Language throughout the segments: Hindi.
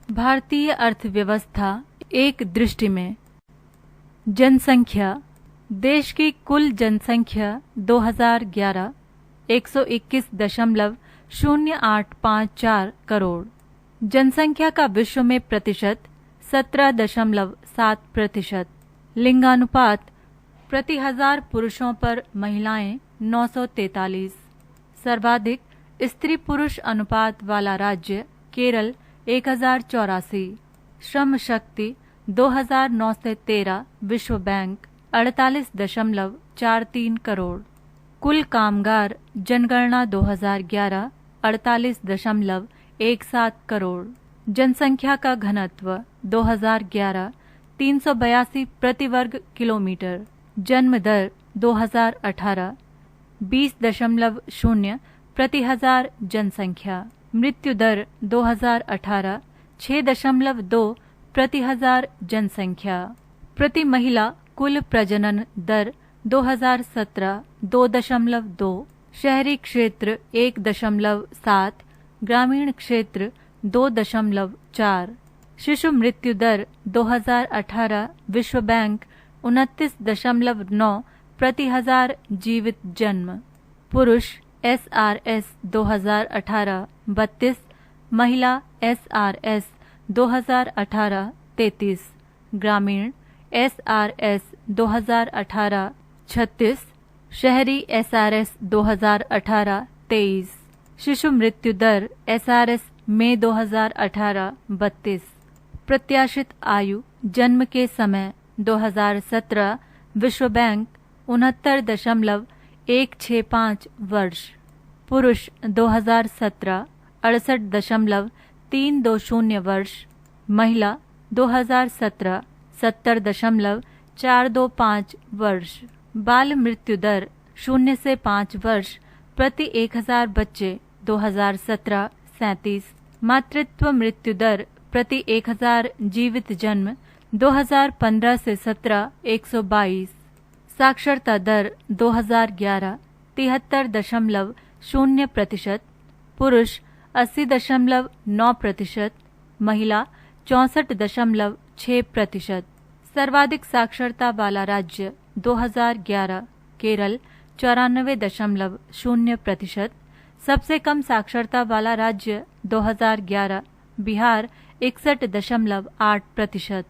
भारतीय अर्थव्यवस्था एक दृष्टि में। जनसंख्या। देश की कुल जनसंख्या 2011 121.0854 करोड़। जनसंख्या का विश्व में प्रतिशत 17.7%। लिंगानुपात प्रति हजार पुरुषों पर महिलाएं 943। सर्वाधिक स्त्री पुरुष अनुपात वाला राज्य केरल 1084। श्रम शक्ति 2913। विश्व बैंक 48.43 करोड़। कुल कामगार जनगणना 2011 48.17 करोड़। जनसंख्या का घनत्व 2011 382 प्रति वर्ग किलोमीटर। जन्म दर 2018 20.0 प्रति हजार जनसंख्या। मृत्यु दर 2018 6.2 प्रति हजार जनसंख्या। प्रति महिला कुल प्रजनन दर 2017 2.2। शहरी क्षेत्र 1.7। ग्रामीण क्षेत्र 2.4। शिशु मृत्यु दर 2018 विश्व बैंक 29.9 प्रति हजार जीवित जन्म। पुरुष SRS 2018 32। महिला SRS 2018 33। ग्रामीण SRS 2018 36। शहरी SRS 2018 23। शिशु मृत्यु दर SRS मई 2018 32। प्रत्याशित आयु जन्म के समय 2017 विश्व बैंक 69.165 वर्ष। पुरुष 2017 68.320 वर्ष। महिला 2017 70.425 वर्ष। बाल मृत्यु दर 0 से 5 वर्ष प्रति 1000 बच्चे 2017 37। मातृत्व मृत्यु दर प्रति 1000 जीवित जन्म 2015 से 17 122। साक्षरता दर 2011 73.0%। पुरुष 80.9%। महिला 64.6%। सर्वाधिक साक्षरता वाला राज्य 2011 केरल 94.0%। सबसे कम साक्षरता वाला राज्य 2011 बिहार 61.8%।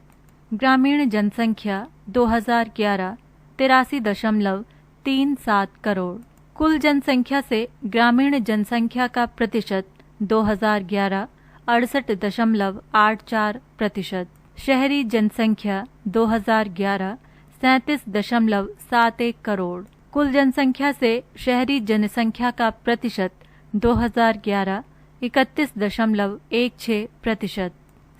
ग्रामीण जनसंख्या 2011 83.37 करोड़। कुल जनसंख्या से ग्रामीण जनसंख्या का प्रतिशत 2011 68.84%। शहरी जनसंख्या 2011 37.71 करोड़। कुल जनसंख्या से शहरी जनसंख्या का प्रतिशत 2011 31.16%।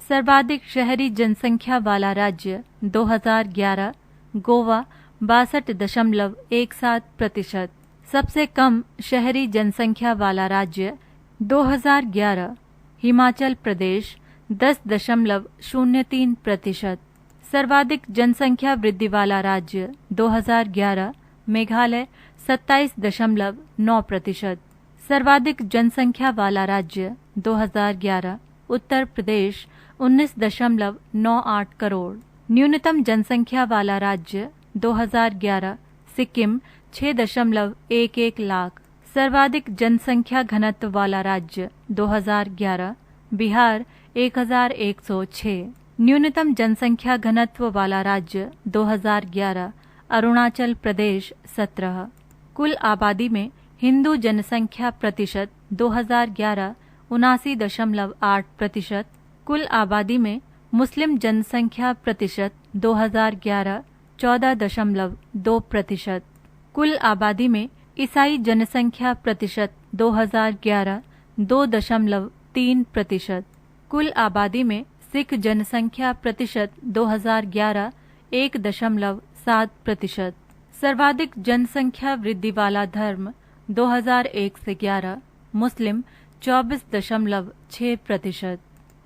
सर्वाधिक शहरी जनसंख्या वाला राज्य 2011 गोवा 62.17%। सबसे कम शहरी जनसंख्या वाला राज्य 2011 हिमाचल प्रदेश 10.03%। सर्वाधिक जनसंख्या वृद्धि वाला राज्य 2011 मेघालय 27.9%। सर्वाधिक जनसंख्या वाला राज्य 2011 उत्तर प्रदेश 19.98 करोड़। न्यूनतम जनसंख्या वाला राज्य 2011 सिक्किम 6.11 लाख। सर्वाधिक जनसंख्या घनत्व वाला राज्य 2011 बिहार 1106। न्यूनतम जनसंख्या घनत्व वाला राज्य 2011 अरुणाचल प्रदेश 17। कुल आबादी में हिंदू जनसंख्या प्रतिशत 2011 79.8%। कुल आबादी में मुस्लिम जनसंख्या प्रतिशत 2011 14.2%। कुल आबादी में ईसाई जनसंख्या प्रतिशत 2011 2.3%। कुल आबादी में सिख जनसंख्या प्रतिशत 2011 1.7%। सर्वाधिक जनसंख्या वृद्धि वाला धर्म 2001 से 11 मुस्लिम 24.6%।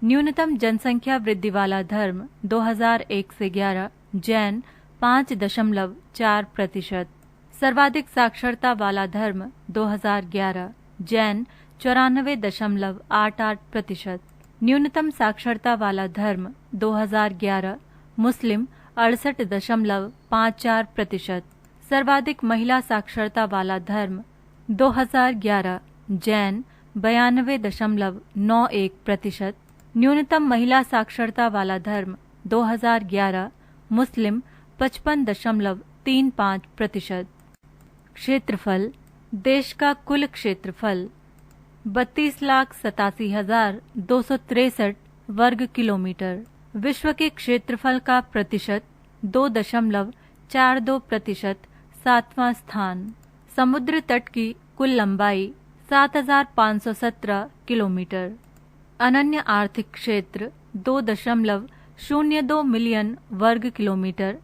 न्यूनतम जनसंख्या वृद्धि वाला धर्म 2001 से 11 जैन 5.4%। सर्वाधिक साक्षरता वाला धर्म 2011 जैन 94.88%। न्यूनतम साक्षरता वाला धर्म 2011 मुस्लिम 68.54%। सर्वाधिक महिला साक्षरता वाला धर्म 2011 जैन 92.91%। न्यूनतम महिला साक्षरता वाला धर्म 2011 मुस्लिम 55.35%। क्षेत्रफल। देश का कुल क्षेत्रफल 32,87,263 वर्ग किलोमीटर। विश्व के क्षेत्रफल का प्रतिशत 2.42%। 7वां स्थान। समुद्र तट की कुल लंबाई 7,517 किलोमीटर। अनन्य आर्थिक क्षेत्र 2.02 मिलियन वर्ग किलोमीटर।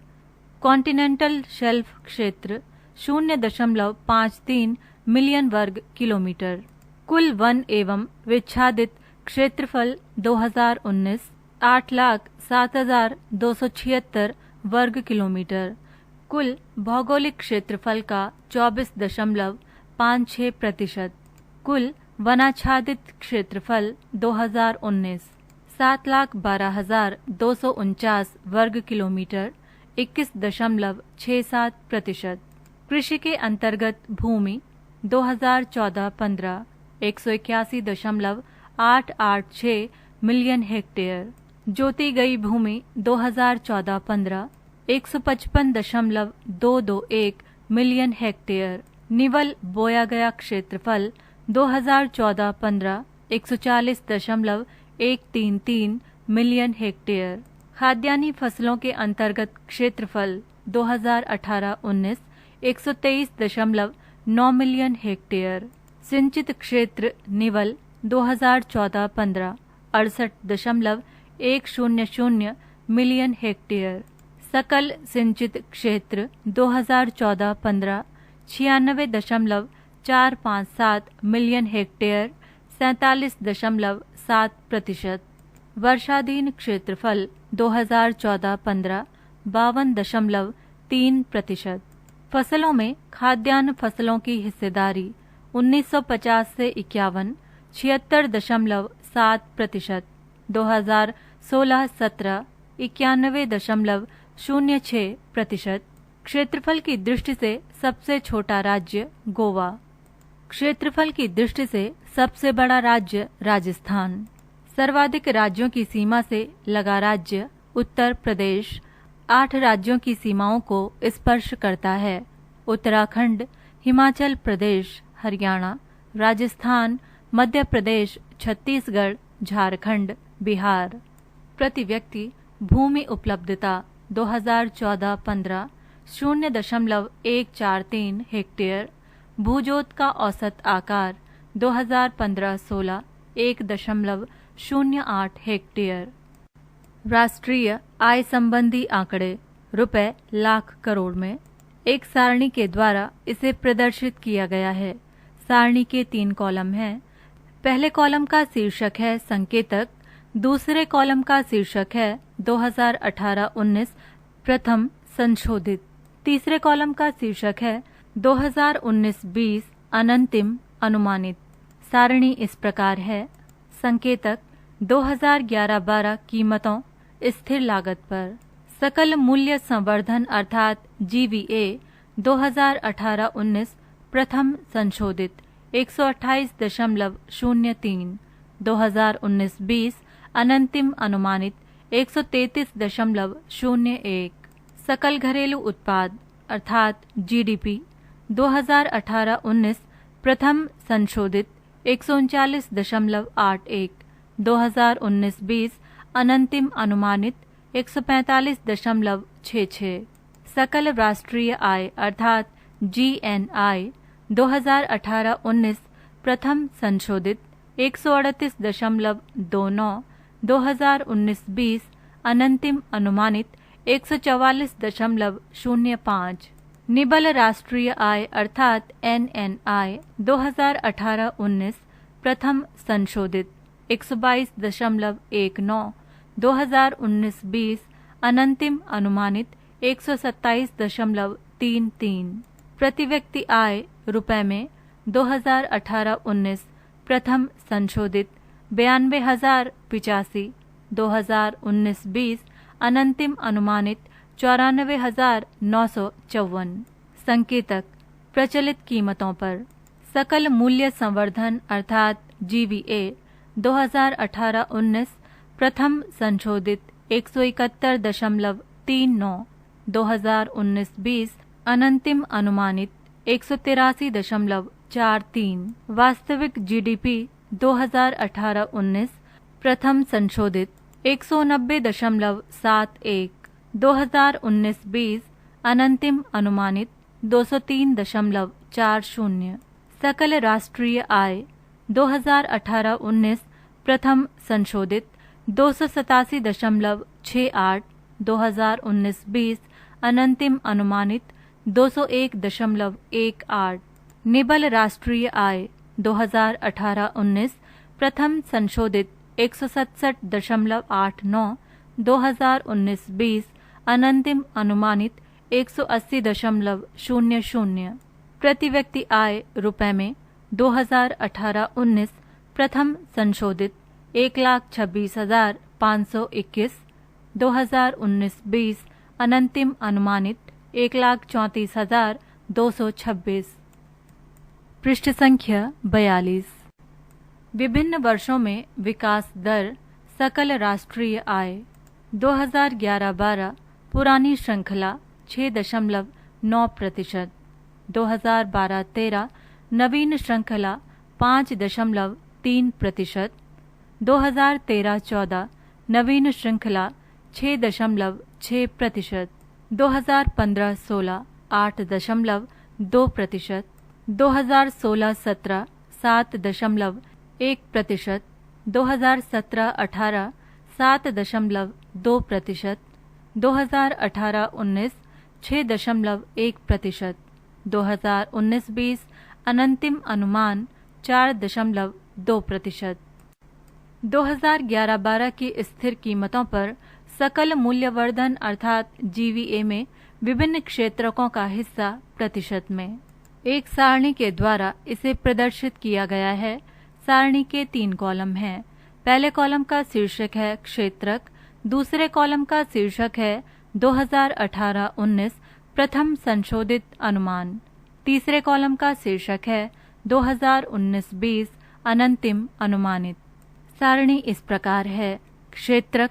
कॉन्टिनेंटल शेल्फ क्षेत्र 0.53 मिलियन वर्ग किलोमीटर। कुल वन एवं विच्छादित क्षेत्रफल 2019 8,07,276 वर्ग किलोमीटर। कुल भौगोलिक क्षेत्रफल का 24.56%। कुल वनाच्छादित क्षेत्रफल 2019 7,12,249 वर्ग किलोमीटर 21.67%। कृषि के अंतर्गत भूमि 2014-15 181.886 मिलियन हेक्टेयर। जोती गई भूमि 2014-15 155.221 मिलियन हेक्टेयर। निवल बोया गया क्षेत्रफल 2014-15 140.133 मिलियन हेक्टेयर। खाद्यान्नी फसलों के अंतर्गत क्षेत्रफल 2018-19 123.9 मिलियन हेक्टेयर। सिंचित क्षेत्र निवल 2014-15 68.100 मिलियन हेक्टेयर। सकल सिंचित क्षेत्र 2014-15 96.457 मिलियन हेक्टेयर 47.7%। वर्षाधीन क्षेत्रफल 2014-15 52.3%। फसलों में खाद्यान्न फसलों की हिस्सेदारी 1950 से 51 76.7%। 2016-17 91.06%। क्षेत्रफल की दृष्टि से सबसे छोटा राज्य गोवा। क्षेत्रफल की दृष्टि से सबसे बड़ा राज्य राजस्थान। सर्वाधिक राज्यों की सीमा से लगा राज्य उत्तर प्रदेश 8 राज्यों की सीमाओं को स्पर्श करता है। उत्तराखंड, हिमाचल प्रदेश, हरियाणा, राजस्थान, मध्य प्रदेश, छत्तीसगढ़, झारखंड, बिहार। प्रति व्यक्ति भूमि उपलब्धता 2014-15 0.143 हेक्टेयर। भूजोत का औसत आकार 2015-16 1.08 हेक्टेयर। राष्ट्रीय आय संबंधी आंकड़े रुपए लाख करोड़ में। एक सारणी के द्वारा इसे प्रदर्शित किया गया है। सारणी के 3 कॉलम हैं। पहले कॉलम का शीर्षक है संकेतक। दूसरे कॉलम का शीर्षक है 2018-19 प्रथम संशोधित। तीसरे कॉलम का शीर्षक है 2019-20 अनंतिम अनुमानित। सारणी इस प्रकार है। संकेतक 2011-12 कीमतों स्थिर लागत पर। सकल मूल्य संवर्धन अर्थात GVA 2018-19 प्रथम संशोधित 128.03। 2019-20 अनंतिम अनुमानित 133.01। सकल घरेलू उत्पाद अर्थात GDP 2018-19 प्रथम संशोधित 139.81। 2019-20 अनंतिम अनुमानित 145.66। सकल राष्ट्रीय आय अर्थात GNI 2018-19 प्रथम संशोधित 138.29। 2019-20 अनंतिम अनुमानित 144.05। निबल राष्ट्रीय आय अर्थात NNI 2018-19 प्रथम संशोधित 122.19। 2019-20 अनंतिम अनुमानित 127.33। प्रति व्यक्ति आय रुपए में 2018-19 प्रथम संशोधित 92,085, 2019-20 अनंतिम अनुमानित 94,954। संकेतक प्रचलित कीमतों पर सकल मूल्य संवर्धन अर्थात GVA 2018-19 प्रथम संशोधित 171.39, 2019-20 अनंतिम अनुमानित 183.43। वास्तविक GDP 2018-19 प्रथम संशोधित 190.71, 2019-20 अनंतिम अनुमानित 203.40। सकल राष्ट्रीय आय 2018-19 प्रथम संशोधित 287.68, 2019-20 अनंतिम अनुमानित 201.18। निबल राष्ट्रीय आय 2018-19 प्रथम संशोधित 167.89, 2019-20 अनंतिम अनुमानित 180.00। प्रति व्यक्ति आय रुपए में 2018-19 प्रथम संशोधित 1,26,521, 2019-20 अनंतिम अनुमानित 1,34,226। पृष्ठ संख्या 42। विभिन्न वर्षों में विकास दर सकल राष्ट्रीय आय 2011-12 पुरानी श्रृंखला 6.9%, 2012-13 नवीन श्रृंखला 5.3%, 2013-14 नवीन श्रृंखला 6.6%, 2015-16 8.2%, 2016-17 7.1%, 2017-18 7.2%, 2018-19 6.1%, 2019-20 अनंतिम अनुमान 4.2%। 2011-12 की स्थिर कीमतों पर सकल मूल्यवर्धन अर्थात GVA में विभिन्न क्षेत्रकों का हिस्सा प्रतिशत में एक सारणी के द्वारा इसे प्रदर्शित किया गया है। सारणी के 3 कॉलम हैं। पहले कॉलम का शीर्षक है क्षेत्रक, दूसरे कॉलम का शीर्षक है 2018-19 प्रथम संशोधित अनुमान, तीसरे कॉलम का शीर्षक है 2019-20 अनंतिम अनुमानित। सारणी इस प्रकार है। क्षेत्रक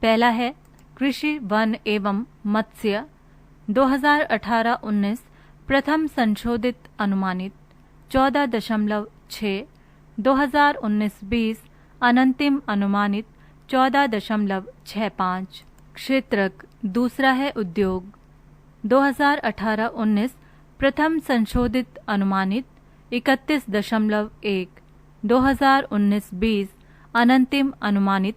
पहला है कृषि, वन एवं मत्स्य 2018-19 प्रथम संशोधित अनुमानित 14.6, 2019-20 अनंतिम अनुमानित 14.65। क्षेत्रक दूसरा है उद्योग 2018-19 प्रथम संशोधित अनुमानित 31.1, 2019-20 अनंतिम अनुमानित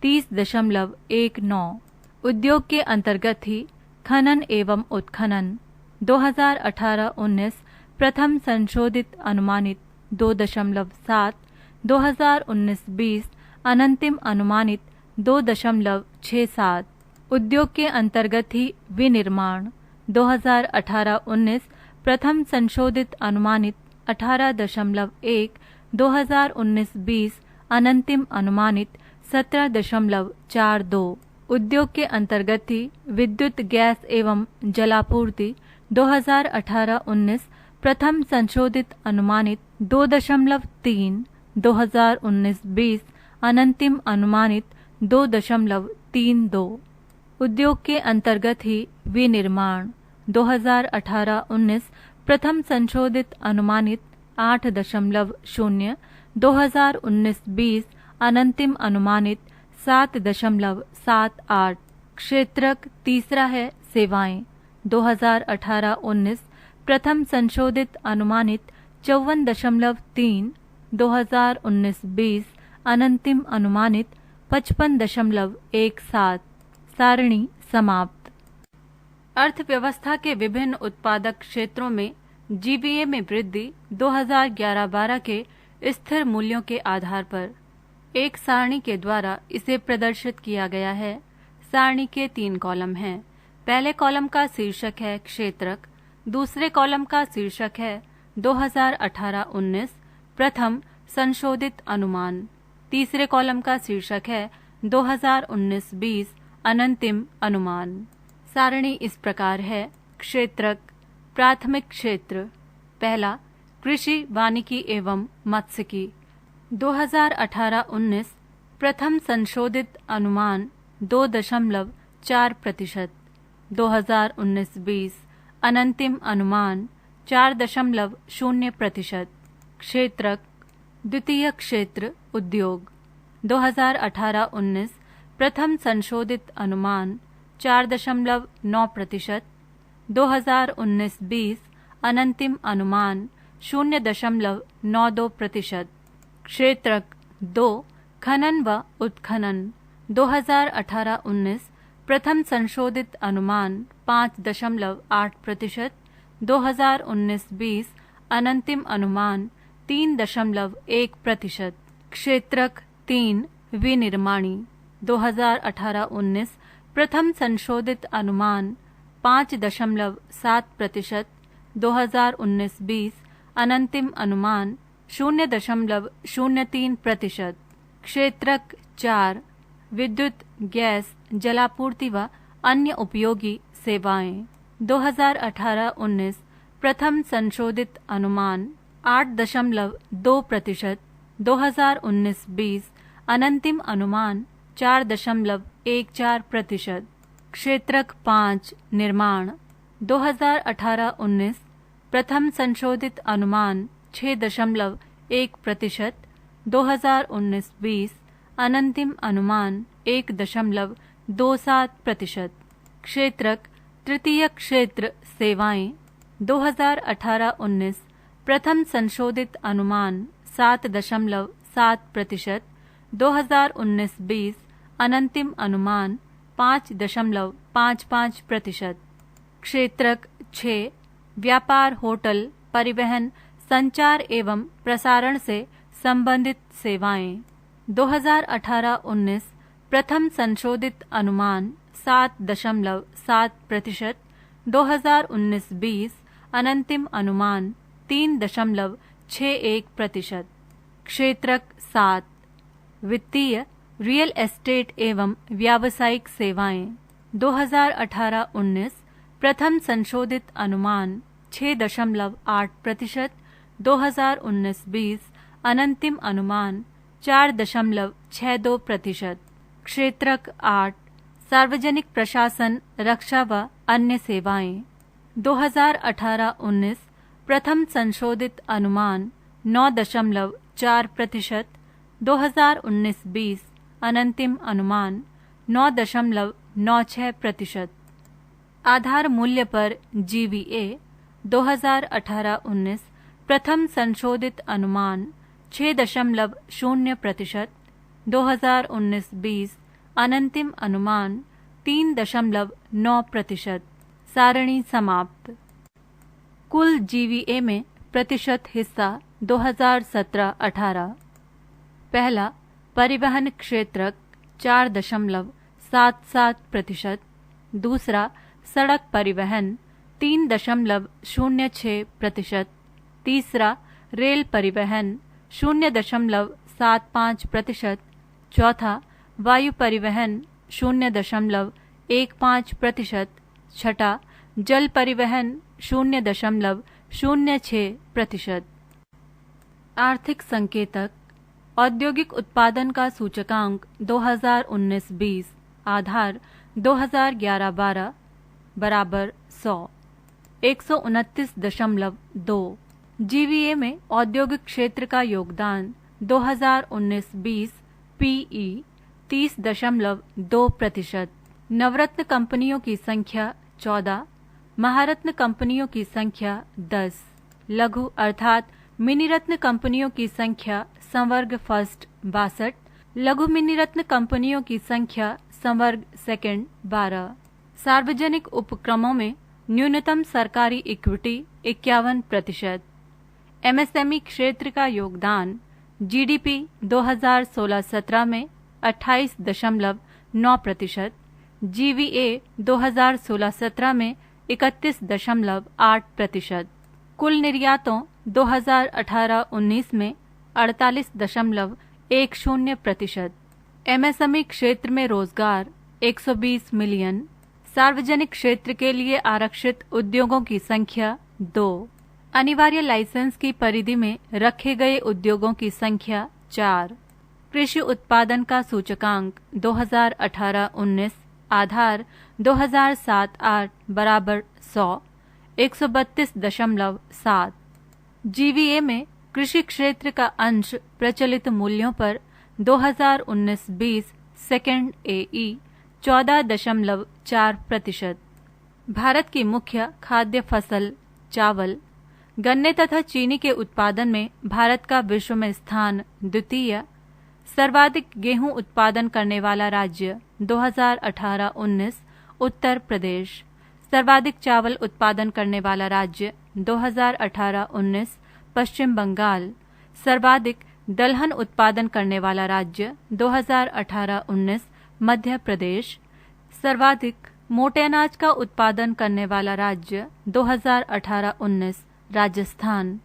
30.19। उद्योग के अंतर्गत ही खनन एवं उत्खनन 2018-19 प्रथम संशोधित अनुमानित 2.7, 2019-20 अनंतिम अनुमानित 2.67। उद्योग के अंतर्गत ही विनिर्माण 2018-19 प्रथम संशोधित अनुमानित 18.1, 2019-20 अनंतिम अनुमानित 17.42। उद्योग के अंतर्गत ही विद्युत, गैस एवं जलापूर्ति 2018-19 प्रथम संशोधित अनुमानित 2.3, 2019-20 अनंतिम अनुमानित 2.32। उद्योग के अंतर्गत ही विनिर्माण 2018-19 प्रथम संशोधित अनुमानित 8.0, 2019-20 अनंतिम अनुमानित 7.78। क्षेत्रक तीसरा है सेवाएं 2018-19 प्रथम संशोधित अनुमानित 54.3, 2019-20 अनंतिम अनुमानित 55.17। सारणी समाप्त। अर्थव्यवस्था के विभिन्न उत्पादक क्षेत्रों में GVA में वृद्धि 2011-12 के स्थिर मूल्यों के आधार पर एक सारणी के द्वारा इसे प्रदर्शित किया गया है। सारणी के 3 कॉलम हैं। पहले कॉलम का शीर्षक है क्षेत्रक, दूसरे कॉलम का शीर्षक है 2018-19 प्रथम संशोधित अनुमान, तीसरे कॉलम का शीर्षक है 2019-20 अनंतिम अनुमान। सारणी इस प्रकार है। क्षेत्रक, प्राथमिक क्षेत्र, पहला कृषि, वानिकी एवं मत्स्यिकी। 2018-19 प्रथम संशोधित अनुमान 2.4%। 2019-20 अनंतिम अनुमान 4.0%। क्षेत्रक, द्वितीय क्षेत्र उद्योग। 2018-19 प्रथम संशोधित अनुमान 4.9%। 2019-20 अनंतिम अनुमान 0.92%। क्षेत्रक 2 खनन व उत्खनन। 2018-19 प्रथम संशोधित अनुमान 5.8%। 2019-20 अनंतिम अनुमान 3.1%। क्षेत्रक 3 विनिर्माणी। 2018-19 प्रथम संशोधित अनुमान 5.7%। 2019-20 अनंतिम अनुमान 0.03%। क्षेत्रक 4 विद्युत, गैस, जलापूर्ति व अन्य उपयोगी सेवाएं। 2018-19 प्रथम संशोधित अनुमान 8.2%। 2019-20 अनंतिम अनुमान 4.14%। क्षेत्रक 5 निर्माण। 2018-19 प्रथम संशोधित अनुमान 6.1%। 2019-20 अनंतिम अनुमान 1.27%। क्षेत्रक तृतीय क्षेत्र सेवाएं। 2018-19 प्रथम संशोधित अनुमान 7.7%। 2019-20 अनंतिम अनुमान 5.55%। क्षेत्रक 6 व्यापार, होटल, परिवहन, संचार एवं प्रसारण से संबंधित सेवाएं। 2018-19 प्रथम संशोधित अनुमान 7.7%। 2019-20 अनंतिम अनुमान 3.61%। क्षेत्रक 7 वित्तीय, रियल एस्टेट एवं व्यावसायिक सेवाएं। 2018-19 प्रथम संशोधित अनुमान 6.8%। 2019-20 अनंतिम अनुमान 4.62%। क्षेत्रक 8 सार्वजनिक प्रशासन, रक्षा व अन्य सेवाएं। 2018-19 प्रथम संशोधित अनुमान 9.4%। 2019-20 अनंतिम अनुमान 9.96%। आधार मूल्य पर GVA। 2018-19 प्रथम संशोधित अनुमान 6.0%। 2019-20 अनंतिम अनुमान 3.9%। सारणी समाप्त। कुल GVA में प्रतिशत हिस्सा 2017-18। पहला परिवहन क्षेत्रक 4.77%। दूसरा सड़क परिवहन 3.06%। तीसरा रेल परिवहन 0.75%। चौथा वायु परिवहन 0.15%। छठा जल परिवहन 0.06%। आर्थिक संकेतक। औद्योगिक उत्पादन का सूचकांक 2019-20 आधार 2011-12 बराबर 100 129.2। GVA में औद्योगिक क्षेत्र का योगदान 2019-20 PE 30.2%। नवरत्न कंपनियों की संख्या 14। महारत्न कंपनियों की संख्या 10। लघु अर्थात मिनी रत्न कंपनियों की संख्या संवर्ग फर्स्ट 62। लघु मिनी रत्न कंपनियों की संख्या संवर्ग सेकंड 12। सार्वजनिक उपक्रमों में न्यूनतम सरकारी इक्विटी 51%। MSME क्षेत्र का योगदान GDP 2016-17 में 28.9%। GVA 2016-17 में 31.8%। कुल निर्यातों 2018-19 में 10%। MSME क्षेत्र में रोजगार 120 मिलियन। सार्वजनिक क्षेत्र के लिए आरक्षित उद्योगों की संख्या 2। अनिवार्य लाइसेंस की परिधि में रखे गए उद्योगों की संख्या 4। कृषि उत्पादन का सूचकांक 2018-19 आधार 2007-8 बराबर 100 132.7। GVA में कृषि क्षेत्र का अंश प्रचलित मूल्यों पर 2019-20 सेकेंड AE 14.4%। भारत की मुख्य खाद्य फसल चावल। गन्ने तथा चीनी के उत्पादन में भारत का विश्व में स्थान द्वितीय। सर्वाधिक गेहूं उत्पादन करने वाला राज्य 2018-19 उत्तर प्रदेश। सर्वाधिक चावल उत्पादन करने वाला राज्य 2018-19 पश्चिम बंगाल। सर्वाधिक दलहन उत्पादन करने वाला राज्य 2018-19 मध्य प्रदेश। सर्वाधिक मोटे अनाज का उत्पादन करने वाला राज्य 2018-19 राजस्थान।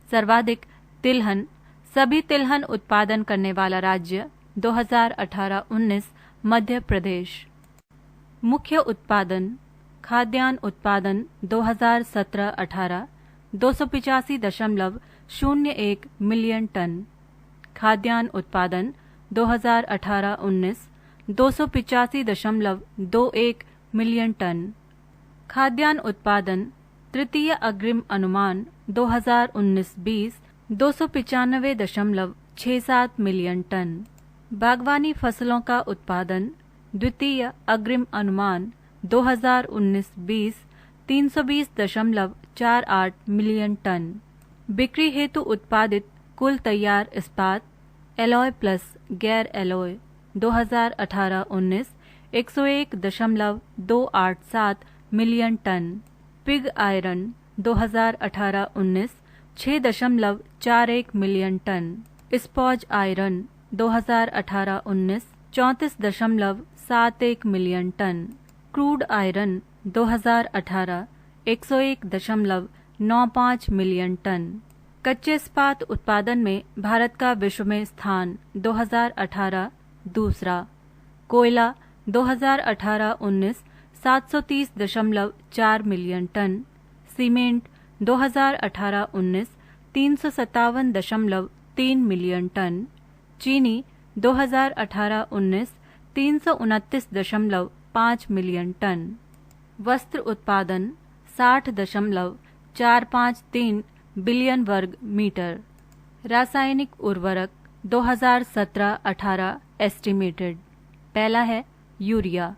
सर्वाधिक तिलहन सभी तिलहन उत्पादन करने वाला राज्य 2018-19 मध्य प्रदेश। मुख्य उत्पादन खाद्यान्न उत्पादन 2017-18 285.01 मिलियन टन। खाद्यान्न उत्पादन 2018-19 285.21 मिलियन टन। खाद्यान्न उत्पादन तृतीय अग्रिम अनुमान 2019-20 295.67 मिलियन टन। बागवानी फसलों का उत्पादन द्वितीय अग्रिम अनुमान 2019-20 320.48 मिलियन टन। बिक्री हेतु उत्पादित कुल तैयार इस्पात एलॉय प्लस गैर alloy 2018-19 101.287 million ton. Pig iron 2018-19 6.41 million ton. Sponge iron 2018-19 34.71 million ton. Crude iron 2018 101.95 million ton. कच्चे इस्पात उत्पादन में भारत का विश्व में स्थान 2018 दूसरा। कोयला 2018-19 730.4 million ton. Cement 2018-19 357.3 million ton. चीनी 2018-19 329.5 मिलियन टन। वस्त्र उत्पादन 60.453 बिलियन वर्ग मीटर। रासायनिक उर्वरक 2017-18 एस्टिमेटेड। पहला है यूरिया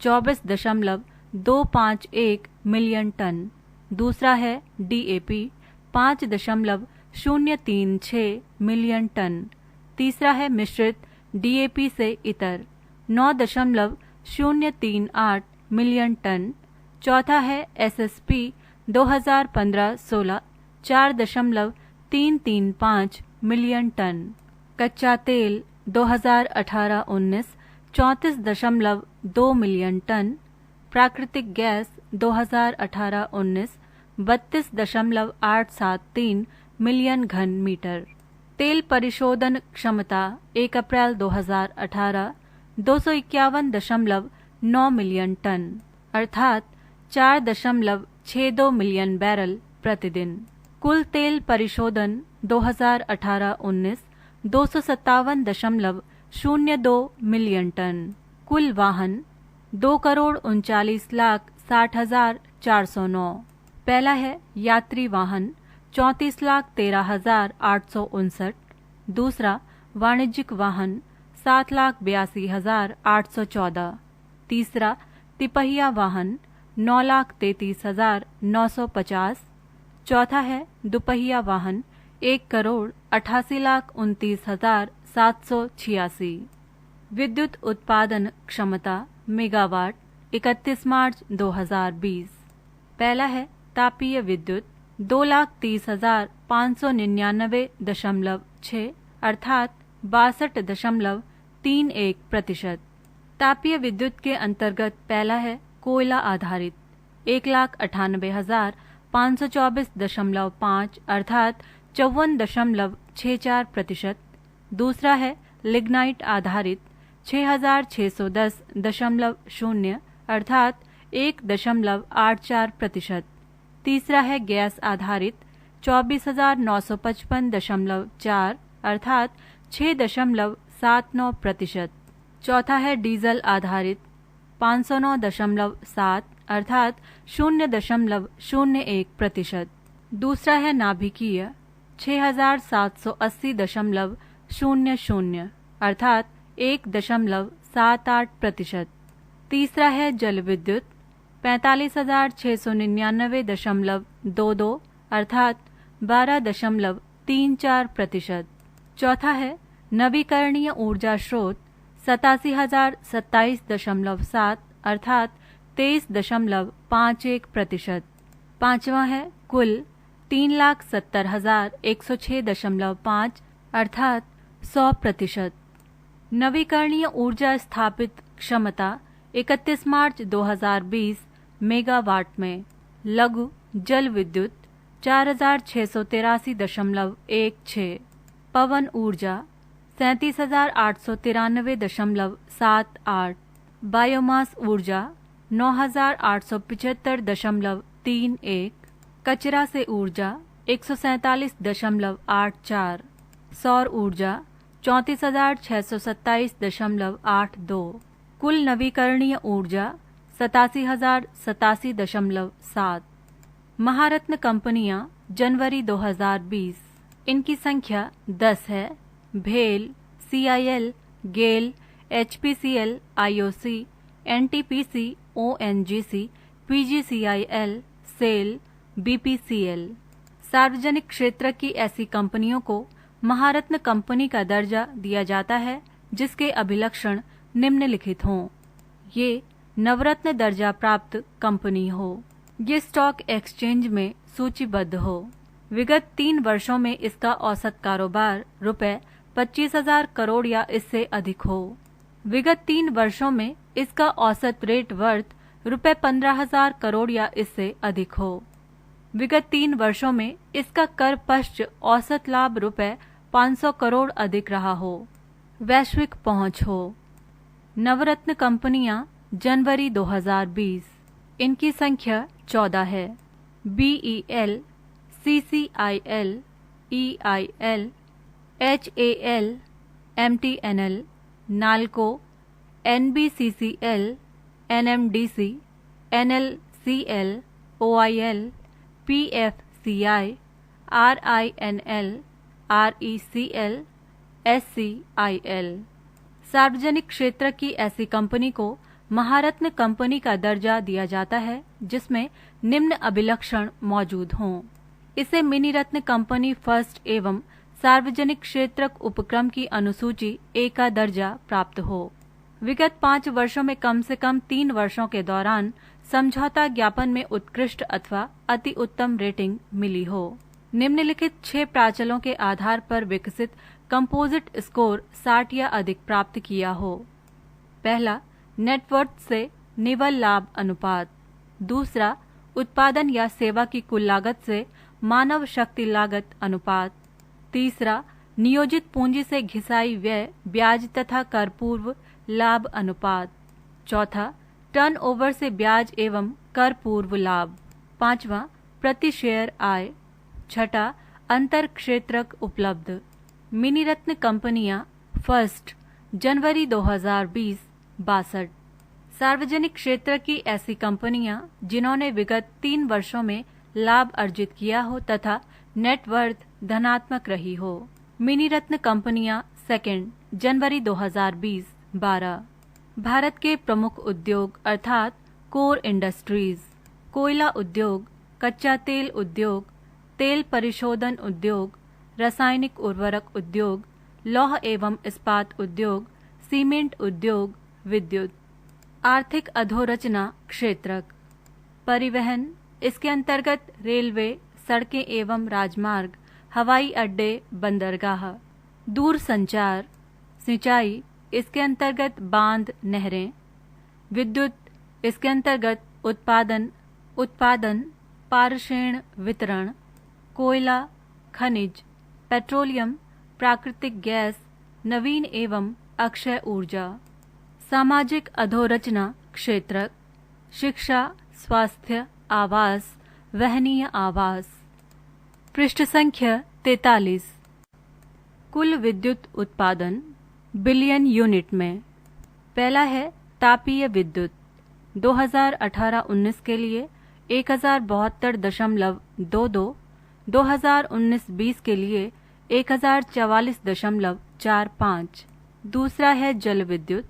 24.251 मिलियन टन। दूसरा है DAP 5.036 मिलियन टन। तीसरा है मिश्रित DAP से इतर 9.038 मिलियन टन। चौथा है SSP 2015-16 4.335 मिलियन टन। कच्चा तेल 2018-19 34.2 मिलियन टन। प्राकृतिक गैस 2018-19 32.873 मिलियन घन मीटर। तेल परिशोधन क्षमता 1 अप्रैल 2018 251.9 मिलियन टन अर्थात 4.62 मिलियन बैरल प्रतिदिन। कुल तेल परिशोधन 2018-19 257.02 मिलियन टन। कुल वाहन 2,39,60,409। पहला है यात्री वाहन 34,13,859। दूसरा वाणिज्यिक वाहन 7,82,814। तीसरा तिपहिया वाहन 9,33,950। चौथा है दुपहिया वाहन 1,88,29,786। विद्युत उत्पादन क्षमता मेगावाट 31 मार्च 2020। पहला है तापीय विद्युत 2,30,599.6 अर्थात 62.31%। तापीय विद्युत के अंतर्गत पहला है कोयला आधारित 1,98,524.5 अर्थात 54.64%। दूसरा है लिग्नाइट आधारित 6,610.0 अर्थात 1.84%। तीसरा है गैस आधारित 24,955.4 अर्थात 6.79%। चौथा है डीजल आधारित 509.7 अर्थात 0.01%। दूसरा है नाभिकीय 6,780.00 अर्थात 1.78%। तीसरा है जल विद्युत 45,699.22 अर्थात 12.34%। चौथा है नवीकरणीय ऊर्जा स्रोत 87,027.7 अर्थात 23.51%। पांचवा है कुल 3,70,106.5 अर्थात 100%। नवीकरणीय ऊर्जा स्थापित क्षमता 31 मार्च 2020 मेगावाट में। लघु जल विद्युत 4,683.16। पवन ऊर्जा 37,893.78। बायोमास ऊर्जा 9,875.31। कचरा से ऊर्जा 147.84। सौर ऊर्जा 34,627.82। कुल नवीकरणीय ऊर्जा 87,087.7। महारत्न कंपनियां जनवरी 2020। इनकी संख्या 10 है। भेल, CIL, गेल, HPCL, IOC, NTPC, ONGC, PGCIL, cell, BPCL। सार्वजनिक क्षेत्र की ऐसी कंपनियों को महारत्न कंपनी का दर्जा दिया जाता है जिसके अभिलक्षण निम्नलिखित हों। ये नवरत्न दर्जा प्राप्त कंपनी हो। ये स्टॉक एक्सचेंज में सूचीबद्ध हो। विगत 3 वर्षों में इसका औसत कारोबार रुपए 25,000 करोड़ या इससे अधिक हो। विगत 3 वर्षों में इसका औसत रेट वर्थ रुपए 15,000 करोड़ या इससे अधिक हो। विगत 3 वर्षों में इसका कर पश्च औसत लाभ रुपए 500 करोड़ अधिक रहा हो। वैश्विक पहुंच हो। नवरत्न कंपनियां जनवरी 2020। इनकी संख्या 14 है। BEL, CCIL, EIL, HAL, MTNL, NALCO, NBCCL, NMDC, NLCL, OIL, PFCI, RINL, RECL, SCIL। सार्वजनिक क्षेत्र की ऐसी कंपनी को महारत्न कंपनी का दर्जा दिया जाता है जिसमें निम्न अभिलक्षण मौजूद हों। इसे मिनी रत्न कंपनी फर्स्ट एवं सार्वजनिक क्षेत्र उपक्रम की अनुसूची A का दर्जा प्राप्त हो। विगत 5 वर्षों में कम से कम 3 वर्षों के दौरान समझौता ज्ञापन में उत्कृष्ट अथवा अति उत्तम रेटिंग मिली हो। निम्नलिखित 6 प्राचलों के आधार पर विकसित कंपोजिट स्कोर 60 या अधिक प्राप्त किया हो। पहला, नेटवर्थ से निवल लाभ अनुपात। दूसरा, उत्पादन या सेवा की कुल लागत से मानव शक्ति लागत अनुपात। तीसरा, नियोजित पूंजी से घिसाई व्यय ब्याज तथा कर पूर्व लाभ अनुपात। चौथा, टर्नओवर से ब्याज एवं कर पूर्व लाभ। पांचवा, प्रति शेयर आय। छठा, अंतर क्षेत्रक उपलब्ध। मिनी रत्न कंपनियां फर्स्ट जनवरी 2020 62। सार्वजनिक क्षेत्र की ऐसी कंपनियां जिन्होंने विगत 3 वर्षों में लाभ अर्जित किया हो तथा नेटवर्थ धनात्मक रही हो। मिनी रत्न कंपनियां सेकेंड जनवरी 2020 12। भारत के प्रमुख उद्योग अर्थात कोर इंडस्ट्रीज: कोयला उद्योग, कच्चा तेल उद्योग, तेल परिशोधन उद्योग, रासायनिक उर्वरक उद्योग, लौह एवं इस्पात उद्योग, सीमेंट उद्योग, विद्युत। आर्थिक अधोरचना क्षेत्रक: परिवहन, इसके अंतर्गत रेलवे, सड़कें एवं राजमार्ग, हवाई अड्डे, बंदरगाह। दूरसंचार, सिंचाई, इसके अंतर्गत बांध, नहरें। विद्युत, इसके अंतर्गत उत्पादन, पारक्षेण, वितरण। कोयला, खनिज, पेट्रोलियम, प्राकृतिक गैस, नवीन एवं अक्षय ऊर्जा, सामाजिक अधोरचना क्षेत्रक, शिक्षा, स्वास्थ्य, आवास, वहनीय आवास। पृष्ठ संख्या 43। कुल विद्युत उत्पादन बिलियन यूनिट में। पहला है तापीय विद्युत, 2018-19 के लिए 1072.22, 2019-20 के लिए 1044.45। दूसरा है जल विद्युत,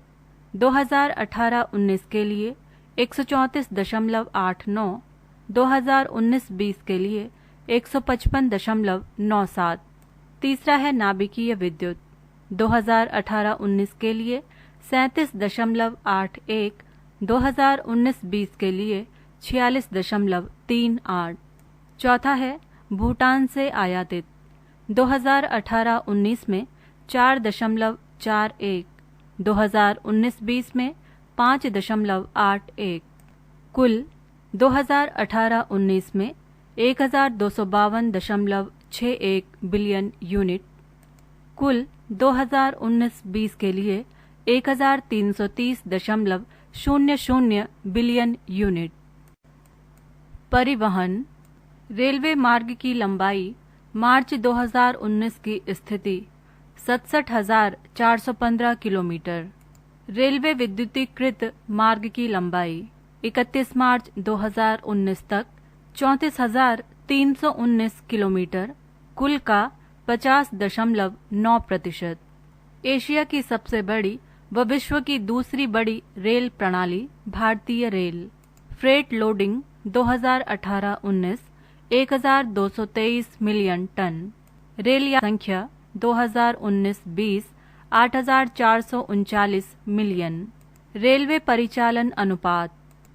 2018-19 के लिए 134.89, 2019-20 के लिए 155.97। तीसरा है नाभिकीय विद्युत, 2018-19 के लिए 37.81, 2019-20 के लिए 46.38। चौथा है भूटान से आयातित, 2018-19 में 4.41, 2019-20 में 5.81। कुल 2018-19 में 1252.61 बिलियन यूनिट। कुल 2019-20 के लिए 1330.00 बिलियन यूनिट। परिवहन। रेलवे मार्ग की लंबाई मार्च 2019 की स्थिति 67,415 किलोमीटर। रेलवे विद्युतीकृत मार्ग की लंबाई 31 मार्च 2019 तक 34,319 किलोमीटर, कुल का 50.9%। एशिया की सबसे बड़ी व विश्व की दूसरी बड़ी रेल प्रणाली भारतीय रेल। फ्रेट लोडिंग 2018-19 1223 मिलियन टन। रेल यात्री संख्या 2019-20 8,439 मिलियन। रेलवे परिचालन अनुपात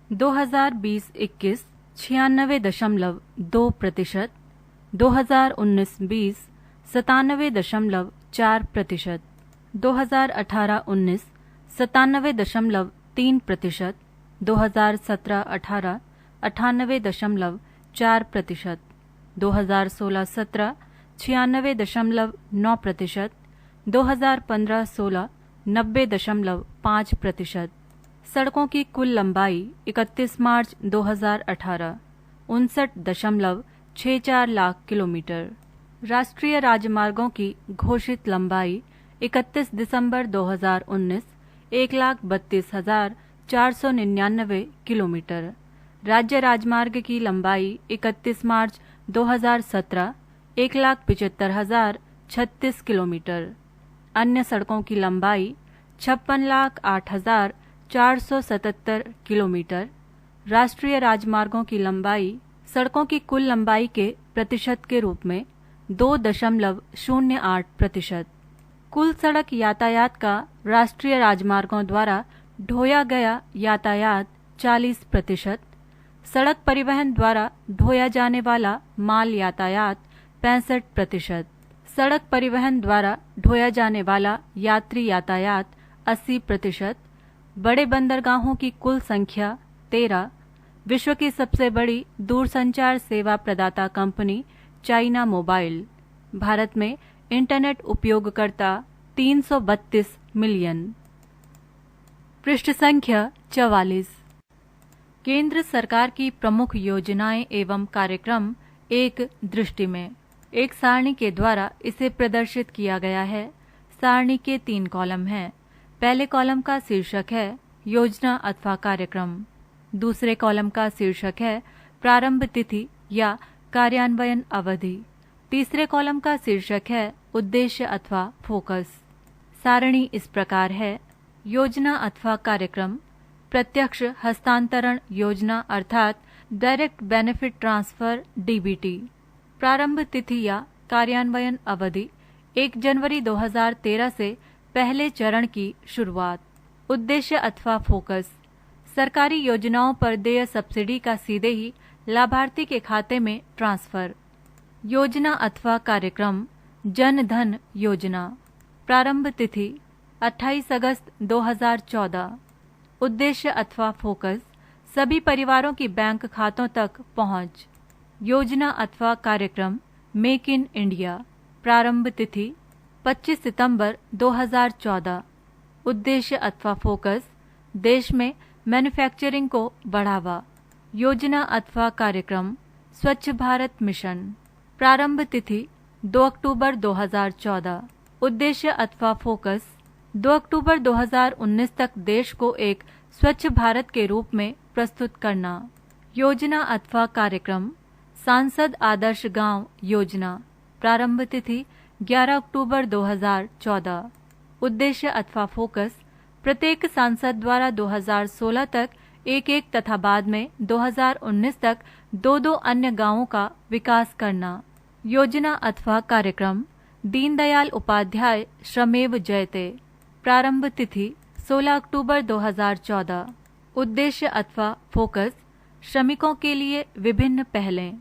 2020-21 96.2%, 2019-20 97.4%, 2018-19 97.3%, 2017-18 98.4%, 2016-17 96.9%, 2015-16 90.5%। सड़कों की कुल लंबाई 31 मार्च 2018 59.64 लाख किलोमीटर। राष्ट्रीय राजमार्गों की घोषित लंबाई 31 दिसंबर 2019 1,32,499 किलोमीटर। राज्य राजमार्ग की लंबाई 31 मार्च 2017 1,75,036 किलोमीटर। अन्य सड़कों की लंबाई 56,08,477 किलोमीटर। राष्ट्रीय राजमार्गों की लंबाई सड़कों की कुल लंबाई के प्रतिशत के रूप में 2.08%। कुल सड़क यातायात का राष्ट्रीय राजमार्गों द्वारा ढोया गया यातायात 40%। सड़क परिवहन द्वारा ढोया जाने वाला माल यातायात 65%। सड़क परिवहन द्वारा ढोया जाने वाला यात्री यातायात 80%। बड़े बंदरगाहों की कुल संख्या 13। विश्व की सबसे बड़ी दूरसंचार सेवा प्रदाता कंपनी चाइना मोबाइल। भारत में इंटरनेट उपयोगकर्ता 332 मिलियन। पृष्ठ संख्या 44। केंद्र सरकार की प्रमुख योजनाएं एवं कार्यक्रम एक दृष्टि में। एक सारणी के द्वारा इसे प्रदर्शित किया गया है। सारणी के 3 कॉलम हैं। पहले कॉलम का शीर्षक है योजना अथवा कार्यक्रम। दूसरे कॉलम का शीर्षक है प्रारंभ तिथि या कार्यान्वयन अवधि। तीसरे कॉलम का शीर्षक है उद्देश्य अथवा फोकस। सारणी इस प्रकार है। योजना अथवा कार्यक्रम प्रत्यक्ष हस्तांतरण योजना अर्थात डायरेक्ट बेनिफिट ट्रांसफर डीबीटी। प्रारंभ तिथि या कार्यान्वयन अवधि 1 जनवरी 2013 से पहले चरण की शुरुआत। उद्देश्य अथवा फोकस सरकारी योजनाओं पर देय सब्सिडी का सीधे ही लाभार्थी के खाते में ट्रांसफर। योजना अथवा कार्यक्रम जन धन योजना। प्रारंभ तिथि 28 अगस्त 2014। उद्देश्य अथवा फोकस सभी परिवारों की बैंक खातों तक पहुंच। योजना अथवा कार्यक्रम मेक इन इंडिया। प्रारंभ तिथि 25 सितंबर 2014। उद्देश्य अथवा फोकस, देश में मैन्युफैक्चरिंग को बढ़ावा। योजना अथवा कार्यक्रम, स्वच्छ भारत मिशन। प्रारंभ तिथि 2 अक्टूबर 2014। उद्देश्य अथवा फोकस, 2 अक्टूबर 2019 तक देश को एक स्वच्छ भारत के रूप में प्रस्तुत करना। योजना अथवा कार्यक्रम, सांसद आदर्श गांव योजना। प्रारंभ तिथि 11 अक्टूबर 2014। उद्देश्य अथवा फोकस, प्रत्येक सांसद द्वारा 2016 तक एक तथा बाद में 2019 तक 2 अन्य गांवों का विकास करना। योजना अथवा कार्यक्रम, दीनदयाल उपाध्याय श्रमेव जयते। प्रारंभ तिथि 16 अक्टूबर 2014। उद्देश्य अथवा फोकस, श्रमिकों के लिए विभिन्न पहलें।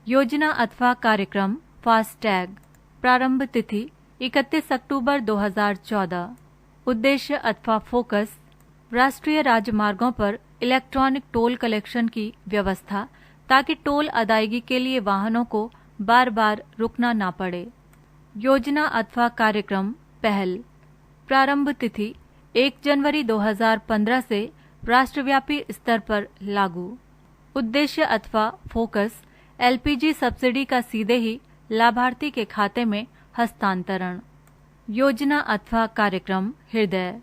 योजना अथवा कार्यक्रम, फास्टैग। प्रारंभ तिथि 31 अक्टूबर 2014। उद्देश्य अथवा फोकस, राष्ट्रीय राजमार्गों पर इलेक्ट्रॉनिक टोल कलेक्शन की व्यवस्था, ताकि टोल अदायगी के लिए वाहनों को बार बार रुकना ना पड़े। योजना अथवा कार्यक्रम, पहल। प्रारंभ तिथि 1 जनवरी 2015 से राष्ट्रव्यापी स्तर पर लागू। उद्देश्य अथवा फोकस, एलपीजी सब्सिडी का सीधे ही लाभार्थी के खाते में हस्तांतरण। योजना अथवा कार्यक्रम, हृदय,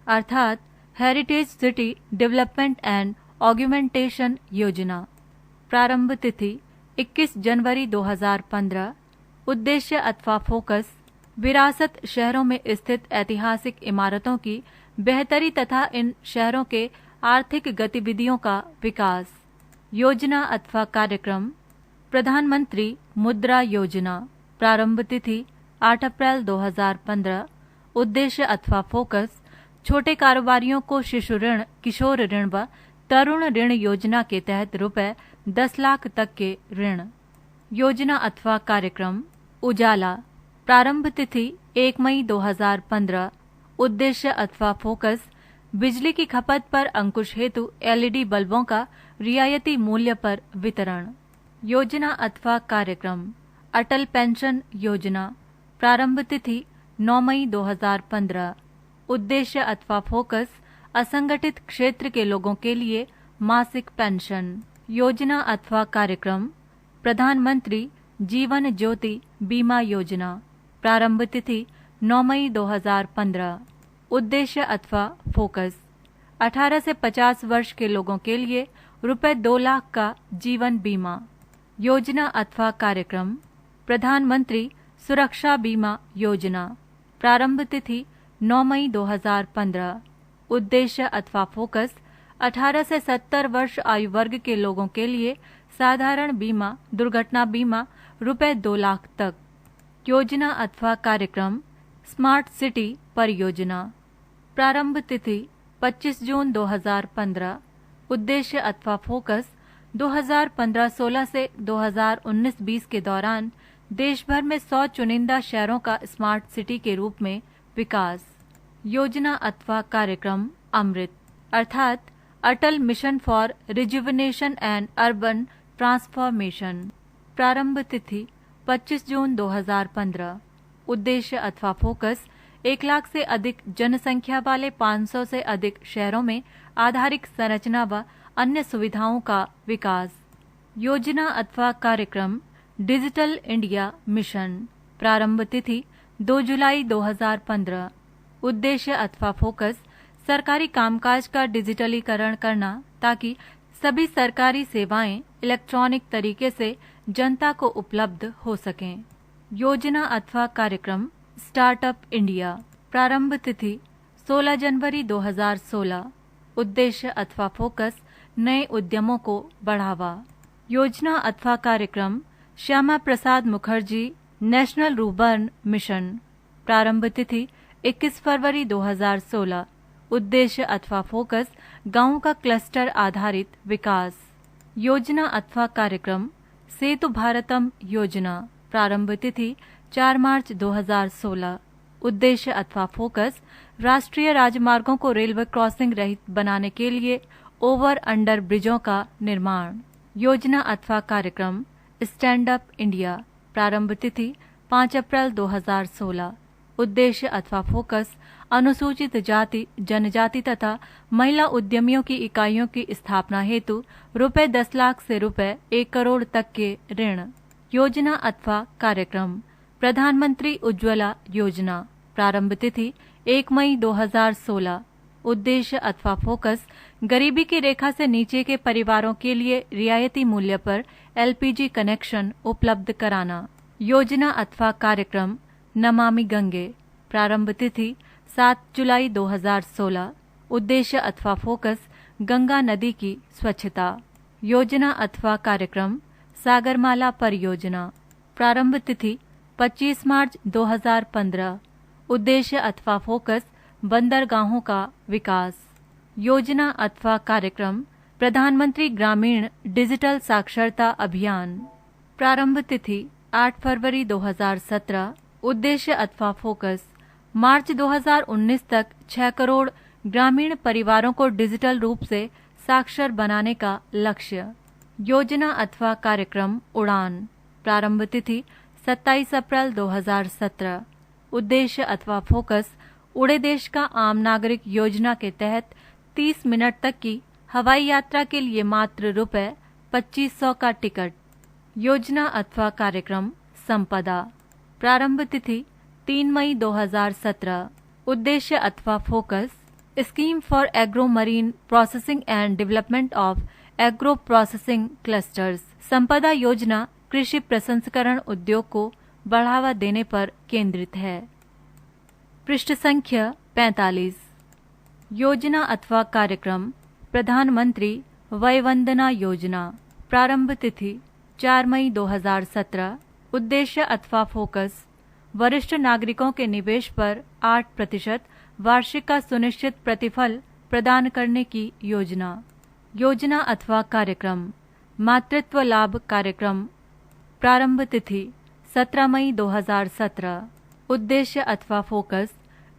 अर्थात heritage city development and augmentation योजना। प्रारंभ तिथि 21 जनवरी 2015। उद्देश्य अथवा फोकस, विरासत शहरों में स्थित ऐतिहासिक इमारतों की बेहतरी तथा इन शहरों के आर्थिक गतिविधियों का विकास। योजना अथवा कार्यक्रम, प्रधानमंत्री मुद्रा योजना। प्रारंभ तिथि 8 अप्रैल 2015। उद्देश्य अथवा फोकस, छोटे कारोबारियों को शिशु ऋण, किशोर ऋण व तरुण ऋण योजना के तहत रुपए 10 लाख तक के ऋण। योजना अथवा कार्यक्रम, उजाला। प्रारंभ तिथि 1 मई 2015। उद्देश्य अथवा फोकस, बिजली की खपत पर अंकुश हेतु एलईडी बल्बों का रियायती मूल्य पर वितरण। योजना अथवा कार्यक्रम, अटल पेंशन योजना। प्रारंभ तिथि 9 मई 2015। उद्देश्य अथवा फोकस, असंगठित क्षेत्र के लोगों के लिए मासिक पेंशन। योजना अथवा कार्यक्रम, प्रधानमंत्री जीवन ज्योति बीमा योजना। प्रारंभ तिथि 9 मई 2015। उद्देश्य अथवा फोकस, 18 से 50 वर्ष के लोगों के लिए रुपए 2 लाख का जीवन बीमा। योजना अथवा कार्यक्रम, प्रधानमंत्री सुरक्षा बीमा योजना। प्रारंभ तिथि 9 मई 2015। उद्देश्य अथवा फोकस, 18 से 70 वर्ष आयु वर्ग के लोगों के लिए साधारण बीमा, दुर्घटना बीमा रुपए 2 लाख तक। योजना अथवा कार्यक्रम, स्मार्ट सिटी परियोजना। प्रारंभ तिथि 25 जून 2015। उद्देश्य अथवा फोकस, 2015-16 से 2019-20 के दौरान देश भर में 100 चुनिंदा शहरों का स्मार्ट सिटी के रूप में विकास। योजना अथवा कार्यक्रम, अमृत, अर्थात Atal mission for rejuvenation and urban transformation. प्रारंभ तिथि 25 जून 2015। उद्देश्य अथवा फोकस, 1 लाख से अधिक जनसंख्या वाले 500 से अधिक शहरों में आधारिक संरचना व अन्य सुविधाओं का विकास। योजना अथवा कार्यक्रम, डिजिटल इंडिया मिशन। प्रारंभ तिथि 2 जुलाई 2015। उद्देश्य अथवा फोकस, सरकारी कामकाज का डिजिटलीकरण करना, ताकि सभी सरकारी सेवाएं इलेक्ट्रॉनिक तरीके से जनता को उपलब्ध हो सकें। योजना अथवा कार्यक्रम, स्टार्टअप इंडिया। प्रारंभ तिथि 16 जनवरी 2016। उद्देश्य अथवा फोकस, नए उद्यमों को बढ़ावा। योजना अथवा कार्यक्रम, Shyama Prasad Mukherjee national rurban mission. प्रारंभ तिथि 21 फरवरी 2016। उद्देश्य अथवा फोकस, गांवों का क्लस्टर आधारित विकास। योजना अथवा कार्यक्रम, सेतु भारतम योजना। प्रारंभ तिथि 4 मार्च 2016। उद्देश्य अथवा फोकस, राष्ट्रीय राजमार्गों को रेलवे क्रॉसिंग रहित बनाने के लिए ओवर अंडर ब्रिजों का निर्माण। योजना अथवा कार्यक्रम, स्टैंड अप इंडिया। प्रारंभ तिथि 5 अप्रैल 2016। उद्देश्य अथवा फोकस अनुसूचित जाति, जनजाति तथा महिला उद्यमियों की इकाइयों की स्थापना हेतु रुपए 10 लाख से रुपए 1 करोड़ तक के ऋण। योजना अथवा कार्यक्रम प्रधानमंत्री उज्ज्वला योजना। प्रारंभ तिथि 1 मई 2016। उद्देश्य अथवा फोकस गरीबी की रेखा से नीचे के परिवारों के लिए रियायती मूल्य पर LPG कनेक्शन उपलब्ध कराना। योजना अथवा कार्यक्रम नमामि गंगे। प्रारंभ तिथि 7 जुलाई 2016। उद्देश्य अथवा फोकस गंगा नदी की स्वच्छता। योजना अथवा कार्यक्रम सागरमाला परियोजना। प्रारंभ तिथि 25 मार्च 2015। उद्देश्य अथवा फोकस बंदरगाहों का विकास। योजना अथवा कार्यक्रम प्रधानमंत्री ग्रामीण डिजिटल साक्षरता अभियान। प्रारंभ तिथि 8 फरवरी 2017। उद्देश्य अथवा फोकस मार्च 2019 तक 6 करोड़ ग्रामीण परिवारों को डिजिटल रूप से साक्षर बनाने का लक्ष्य। योजना अथवा कार्यक्रम उड़ान। प्रारंभ तिथि 27 अप्रैल 2017। उद्देश्य अथवा फोकस उड़े देश का आम नागरिक योजना के तहत 30 मिनट तक की हवाई यात्रा के लिए मात्र रुपए 2500 का टिकट। योजना अथवा कार्यक्रम संपदा। प्रारंभ तिथि 3 मई 2017। उद्देश्य अथवा focus scheme for agro marine processing and development of agro processing clusters. संपदा योजना कृषि प्रसंस्करण उद्योग को बढ़ावा देने पर केंद्रित है। पृष्ठ संख्या 45। योजना अथवा कार्यक्रम प्रधानमंत्री वय वंदना योजना। प्रारंभ तिथि 4 मई 2017। उद्देश्य अथवा फोकस वरिष्ठ नागरिकों के निवेश पर 8% वार्षिक का सुनिश्चित प्रतिफल प्रदान करने की योजना। योजना अथवा कार्यक्रम मातृत्व लाभ कार्यक्रम। प्रारंभ तिथि 17 मई 2017। उद्देश्य अथवा फोकस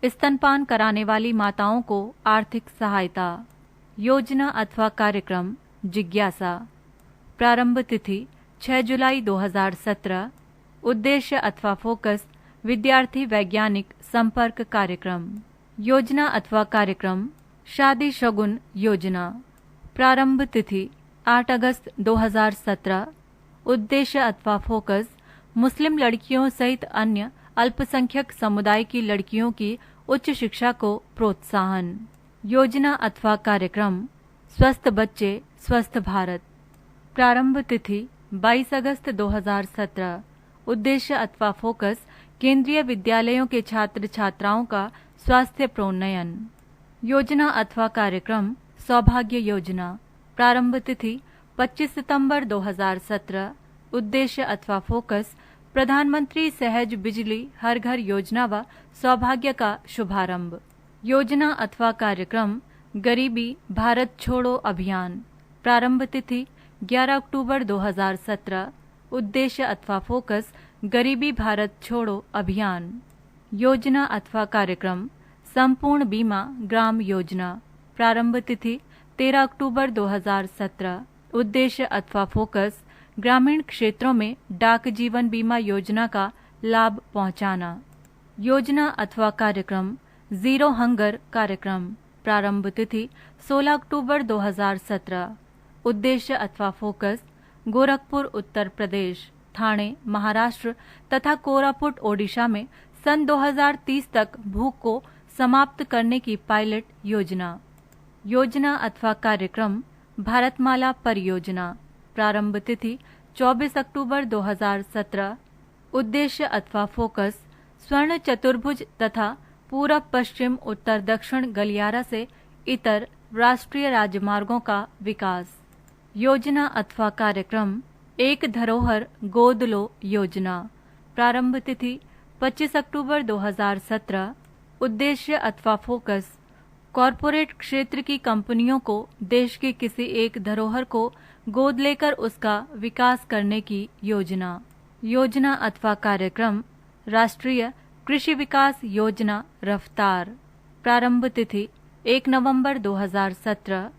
स्तनपान कराने वाली माताओं को आर्थिक सहायता। योजना अथवा कार्यक्रम जिज्ञासा। प्रारंभ तिथि 6 जुलाई 2017। उद्देश्य अथवा फोकस विद्यार्थी वैज्ञानिक संपर्क कार्यक्रम। योजना अथवा कार्यक्रम शादी शगुन योजना। प्रारंभ तिथि 8 अगस्त 2017। उद्देश्य अथवा फोकस मुस्लिम लड़कियों सहित अन्य अल्पसंख्यक समुदाय की लड़कियों की उच्च शिक्षा को प्रोत्साहन। योजना अथवा कार्यक्रम स्वस्थ बच्चे स्वस्थ भारत। प्रारंभ तिथि 22 अगस्त 2017। उद्देश्य अथवा फोकस केंद्रीय विद्यालयों के छात्र छात्राओं का स्वास्थ्य प्रोन्नयन। योजना अथवा कार्यक्रम सौभाग्य योजना। प्रारंभ तिथि 25 सितंबर 2017। उद्देश्य अथवा फोकस प्रधानमंत्री सहज बिजली हर घर योजना व सौभाग्य का शुभारंभ। योजना अथवा कार्यक्रम गरीबी भारत छोड़ो अभियान। प्रारंभ तिथि 11 अक्टूबर 2017। उद्देश्य अथवा फोकस गरीबी भारत छोड़ो अभियान। योजना अथवा कार्यक्रम संपूर्ण बीमा ग्राम योजना। प्रारंभ तिथि 13 अक्टूबर 2017। उद्देश्य अथवा फोकस ग्रामीण क्षेत्रों में डाक जीवन बीमा योजना का लाभ पहुंचाना। योजना अथवा कार्यक्रम जीरो हंगर कार्यक्रम। प्रारंभ तिथि 16 अक्टूबर 2017। उद्देश्य अथवा फोकस गोरखपुर उत्तर प्रदेश, ठाणे महाराष्ट्र तथा कोरापुट ओडिशा में सन 2030 तक भूख को समाप्त करने की पायलट योजना। योजना अथवा कार्यक्रम भारतमाला परियोजना। प्रारंभ तिथि 24 अक्टूबर 2017। उद्देश्य अथवा फोकस स्वर्ण चतुर्भुज तथा पूरब पश्चिम उत्तर दक्षिण गलियारा से इतर राष्ट्रीय राजमार्गों का विकास। योजना अथवा कार्यक्रम एक धरोहर गोद लो योजना। प्रारंभ तिथि 25 अक्टूबर 2017। उद्देश्य अथवा फोकस कॉरपोरेट क्षेत्र की कंपनियों को देश की किसी एक धरोहर को गोद लेकर उसका विकास करने की योजना। योजना अथवा कार्यक्रम राष्ट्रीय कृषि विकास योजना रफ्तार। प्रारंभ तिथि 1 नवंबर 2017।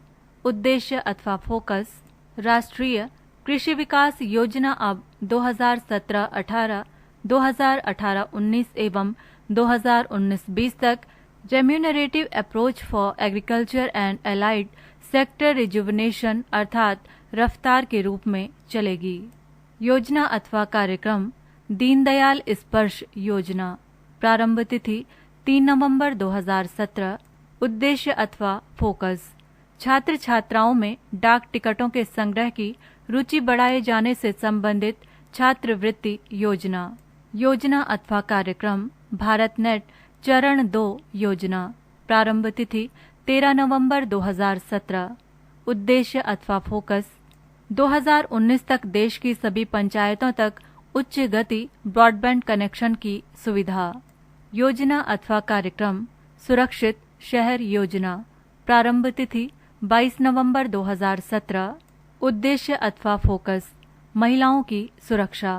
उद्देश्य अथवा फोकस राष्ट्रीय कृषि विकास योजना अब 2017-18, 2018-19 एवं 2019-20 तक remunerative approach for agriculture and allied sector rejuvenation अर्थात रफ्तार के रूप में चलेगी। योजना अथवा कार्यक्रम दीनदयाल स्पर्श योजना। प्रारंभ तिथि 3 नवंबर 2017। उद्देश्य अथवा फोकस छात्र छात्राओं में डाक टिकटों के संग्रह की रुचि बढ़ाए जाने से संबंधित छात्रवृत्ति योजना। योजना अथवा कार्यक्रम भारत नेट चरण 2 योजना। प्रारंभ तिथि 13 नवंबर 2017। उद्देश्य अथवा फोकस 2019 तक देश की सभी पंचायतों तक उच्च गति ब्रॉडबैंड कनेक्शन की सुविधा। योजना अथवा कार्यक्रम सुरक्षित शहर योजना। प्रारंभ तिथि 22 नवंबर 2017। उद्देश्य अथवा फोकस महिलाओं की सुरक्षा।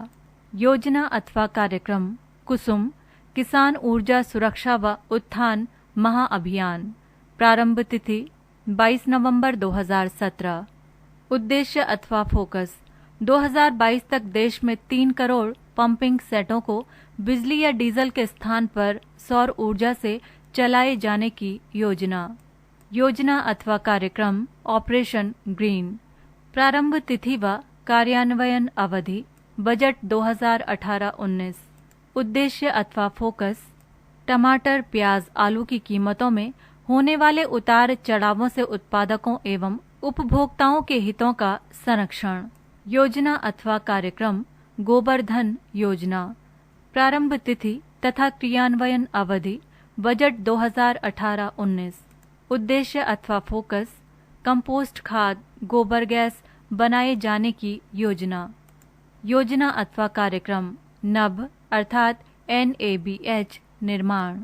योजना अथवा कार्यक्रम कुसुम किसान ऊर्जा सुरक्षा व उत्थान महाअभियान। प्रारंभ तिथि 22 नवंबर 2017। उद्देश्य अथवा फोकस 2022 तक देश में 3 करोड़ पंपिंग सेटों को बिजली या डीजल के स्थान पर सौर ऊर्जा से चलाए जाने की योजना। योजना अथवा कार्यक्रम ऑपरेशन ग्रीन। प्रारंभ तिथि व कार्यान्वयन अवधि बजट 2018-19। उद्देश्य अथवा फोकस टमाटर प्याज आलू की कीमतों में होने वाले उतार चढ़ावों से उत्पादकों एवं उपभोक्ताओं के हितों का संरक्षण। योजना अथवा कार्यक्रम गोबर्धन योजना। प्रारंभ तिथि तथा क्रियान्वयन अवधि बजट 2018-19। उद्देश्य अथवा फोकस कंपोस्ट खाद गोबर गैस बनाए जाने की योजना। योजना अथवा कार्यक्रम नभ अर्थात NABH निर्माण।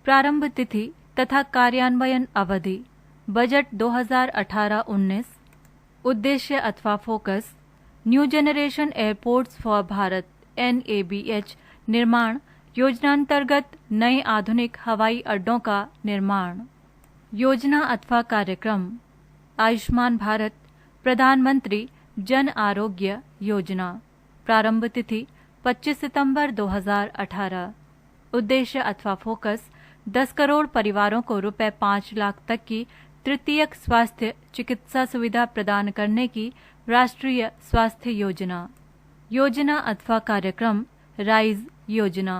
प्रारंभ तिथि तथा कार्यान्वयन अवधि बजट 2018-19। उद्देश्य अथवा focus new generation airports for Bharat NABH निर्माण योजनांतर्गत नए आधुनिक हवाई अड्डों का निर्माण। योजना अथवा कार्यक्रम आयुष्मान भारत प्रधानमंत्री जन आरोग्य योजना। प्रारंभ तिथि 25 सितंबर 2018। उद्देश्य अथवा फोकस 10 करोड़ परिवारों को रुपए 5 लाख तक की तृतीयक स्वास्थ्य चिकित्सा सुविधा प्रदान करने की राष्ट्रीय स्वास्थ्य योजना। योजना अथवा कार्यक्रम राइज योजना।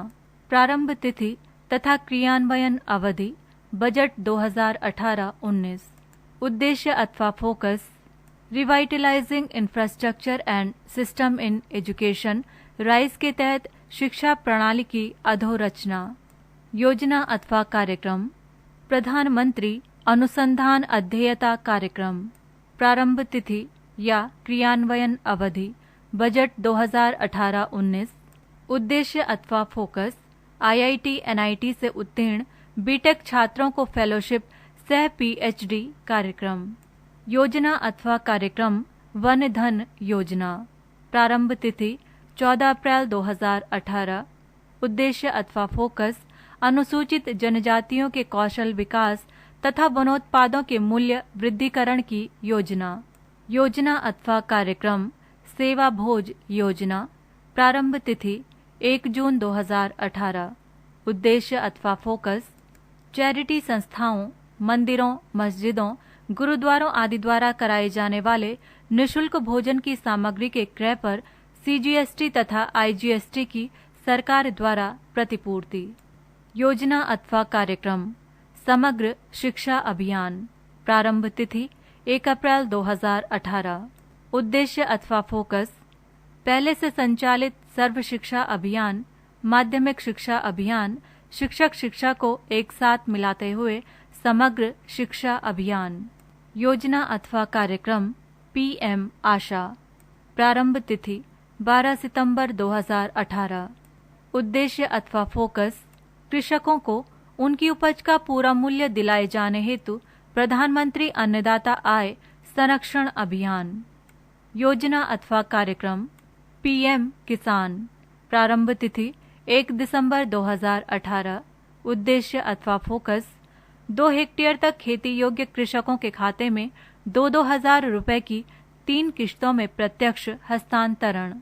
प्रारंभ तिथि तथा क्रियान्वयन अवधि बजट 2018-19। उद्देश्य अथवा focus revitalising infrastructure and system in education rise के तहत शिक्षा प्रणाली की अधोरचना। योजना अथवा कार्यक्रम प्रधानमंत्री अनुसंधान अध्येयता कार्यक्रम। प्रारंभ तिथि या क्रियान्वयन अवधि बजट 2018-19। उद्देश्य अथवा फोकस IIT NIT से उत्तीर्ण बीटेक छात्रों को फेलोशिप सह PhD कार्यक्रम। योजना अथवा कार्यक्रम वन धन योजना। प्रारंभ तिथि 14 अप्रैल 2018। उद्देश्य अथवा फोकस अनुसूचित जनजातियों के कौशल विकास तथा वनोत्पादों के मूल्य वृद्धिकरण की योजना। योजना अथवा कार्यक्रम सेवा भोज योजना। प्रारंभ तिथि 1 जून 2018। उद्देश्य अथवा फोकस चैरिटी संस्थाओं मंदिरों मस्जिदों गुरुद्वारों आदि द्वारा कराए जाने वाले निःशुल्क भोजन की सामग्री के क्रय पर CGST तथा IGST की सरकार द्वारा प्रतिपूर्ति। योजना अथवा कार्यक्रम समग्र शिक्षा अभियान। प्रारंभ तिथि 1 अप्रैल 2018। उद्देश्य अथवा फोकस पहले से संचालित सर्व शिक्षा अभियान माध्यमिक शिक्षा अभियान शिक्षक शिक्षा को एक साथ मिलाते हुए समग्र शिक्षा अभियान। योजना अथवा कार्यक्रम PM आशा। प्रारंभ तिथि 12 सितंबर 2018। उद्देश्य अथवा फोकस कृषकों को उनकी उपज का पूरा मूल्य दिलाए जाने हेतु प्रधानमंत्री अन्नदाता आय संरक्षण अभियान। योजना अथवा कार्यक्रम PM किसान। प्रारंभ तिथि 1 दिसंबर 2018। उद्देश्य अथवा फोकस 2 हेक्टेयर तक खेती योग्य कृषकों के खाते में 2-2 हजार रुपए की 3 किश्तों में प्रत्यक्ष हस्तांतरण।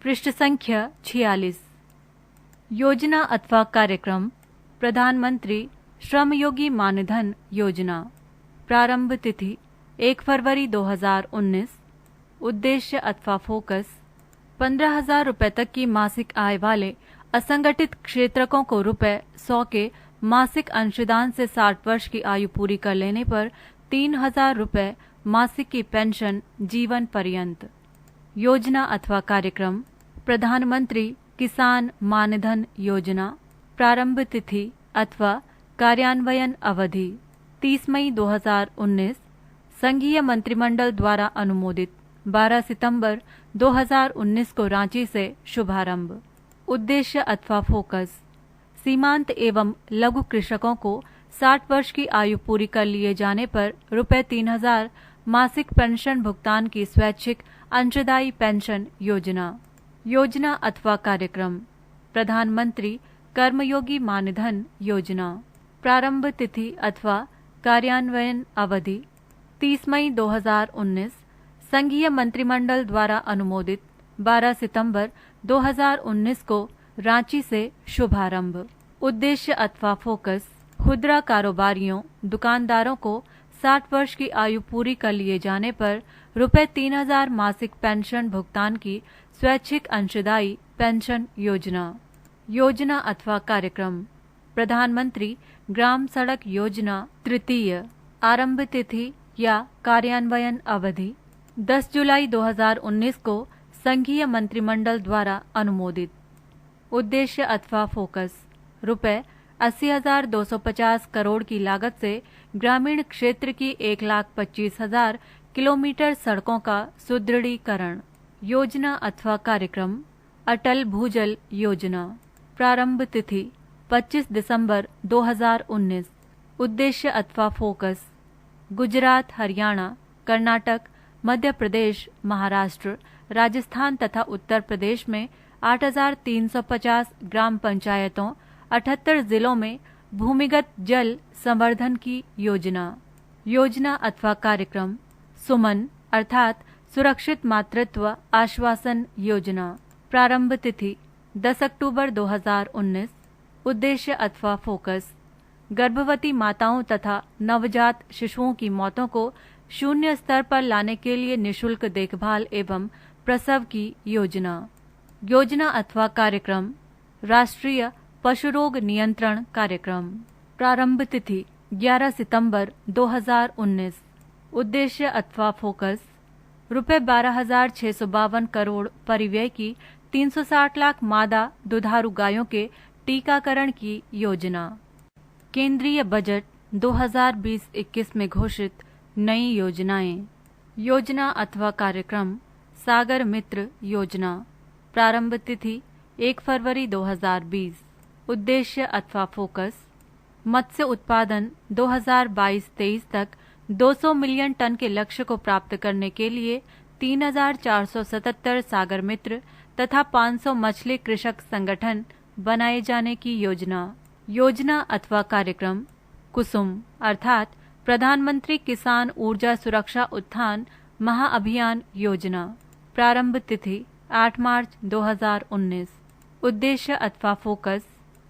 पृष्ठ संख्या 46। योजना अथवा कार्यक्रम प्रधानमंत्री श्रमयोगी मानधन योजना। प्रारंभ तिथि 1 फरवरी 2019। उद्देश्य अथवा फोकस 15,000 रुपये तक की मासिक आय वाले असंगठित क्षेत्रकों को ₹100 के मासिक अंशदान से 60 वर्ष की आयु पूरी कर लेने पर 3,000 रुपये मासिक की पेंशन जीवन पर्यंत। योजना अथवा कार्यक्रम प्रधानमंत्री किसान मानधन योजना। प्रारंभ तिथि अथवा कार्यान्वयन अवधि 30 मई 2019। संघीय मंत्रिमंडल द्वारा अनुमोदित 12 सितंबर 2019 को रांची से शुभारंभ। उद्देश्य अथवा फोकस सीमांत एवं लघु कृषकों को 60 वर्ष की आयु पूरी कर लिए जाने पर ₹3,000 मासिक पेंशन भुगतान की स्वैच्छिक अंशदायी पेंशन योजना। योजना अथवा कार्यक्रम प्रधानमंत्री कर्मयोगी मानधन योजना। प्रारंभ तिथि अथवा कार्यान्वयन अवधि 30 मई 2019। संघीय मंत्रिमंडल द्वारा अनुमोदित 12 सितंबर 2019 को रांची से शुभारंभ। उद्देश्य अथवा फोकस खुदरा कारोबारियों दुकानदारों को 60 वर्ष की आयु पूरी कर लिए जाने पर ₹3,000 मासिक पेंशन भुगतान की स्वैच्छिक अंशदायी पेंशन योजना। योजना अथवा कार्यक्रम प्रधानमंत्री ग्राम सड़क योजना तृतीय। आरंभ तिथि या कार्यान्वयन अवधि 10 जुलाई 2019 को संघीय मंत्रिमंडल द्वारा अनुमोदित। उद्देश्य अथवा फोकस ₹80,250 करोड़ की लागत से ग्रामीण क्षेत्र की 1,25,000 किलोमीटर सड़कों का सुदृढ़ीकरण। योजना अथवा कार्यक्रम अटल भूजल योजना। प्रारंभ तिथि 25 दिसंबर 2019। उद्देश्य अथवा फोकस गुजरात, हरियाणा, कर्नाटक, मध्य प्रदेश, महाराष्ट्र, राजस्थान तथा उत्तर प्रदेश में 8,350 ग्राम पंचायतों 78 जिलों में भूमिगत जल संवर्धन की योजना। योजना अथवा कार्यक्रम सुमन अर्थात सुरक्षित मातृत्व आश्वासन योजना। प्रारंभ तिथि 10 अक्टूबर 2019। उद्देश्य अथवा फोकस गर्भवती माताओं तथा नवजात शिशुओं की मौतों को शून्य स्तर पर लाने के लिए निशुल्क देखभाल एवं प्रसव की योजना। योजना अथवा कार्यक्रम राष्ट्रीय पशु रोग नियंत्रण कार्यक्रम। प्रारंभ तिथि 11 सितंबर 2019। उद्देश्य अथवा फोकस ₹12,652 करोड़ परिव्यय की 360 लाख मादा दुधारू गायों के टीकाकरण की योजना। केंद्रीय बजट 2020-21 में घोषित नई योजनाएं। योजना अथवा कार्यक्रम सागर मित्र योजना। प्रारंभ तिथि 1 फरवरी 2020। उद्देश्य अथवा फोकस मत्स्य उत्पादन 2022-23 तक 200 मिलियन टन के लक्ष्य को प्राप्त करने के लिए 3,477 सागर मित्र तथा 500 मछली कृषक संगठन बनाए जाने की योजना। योजना अथवा कार्यक्रम कुसुम अर्थात प्रधानमंत्री किसान ऊर्जा सुरक्षा उत्थान महाअभियान योजना। प्रारंभ तिथि 8 मार्च 2019। उद्देश्य अथवा फोकस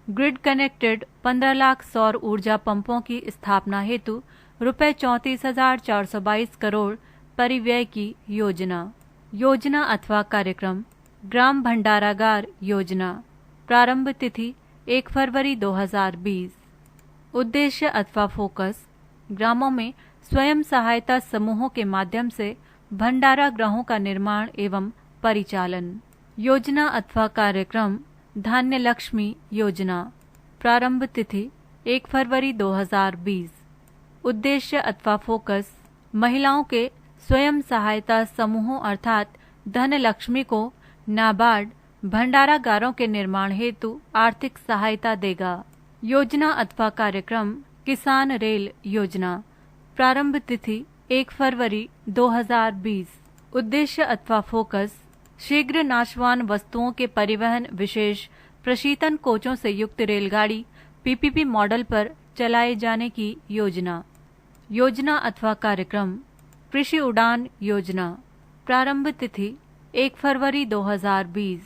ग्रिड कनेक्टेड 15 लाख सौर ऊर्जा पंपों की स्थापना हेतु ₹34,422 करोड़ परिव्यय की योजना। योजना अथवा कार्यक्रम ग्राम भंडारागार योजना। प्रारंभ तिथि 1 फरवरी 2020। उद्देश्य अथवा फोकस ग्रामों में स्वयं सहायता समूहों के माध्यम से भंडारा गृहों का निर्माण एवं परिचालन। योजना अथवा कार्यक्रम धान्य लक्ष्मी योजना। प्रारंभ तिथि 1 फरवरी 2020। उद्देश्य अथवा फोकस महिलाओं के स्वयं सहायता समूहों अर्थात धन लक्ष्मी को नाबार्ड भंडारागारों के निर्माण हेतु आर्थिक सहायता देगा। योजना अथवा कार्यक्रम किसान रेल योजना। प्रारंभ तिथि 1 फरवरी 2020। उद्देश्य अथवा फोकस शीघ्र नाशवान वस्तुओं के परिवहन विशेष प्रशीतन कोचों से युक्त रेलगाड़ी पीपीपी मॉडल पर चलाए जाने की योजना। योजना अथवा कार्यक्रम कृषि उड़ान योजना। प्रारंभ तिथि 1 फरवरी 2020।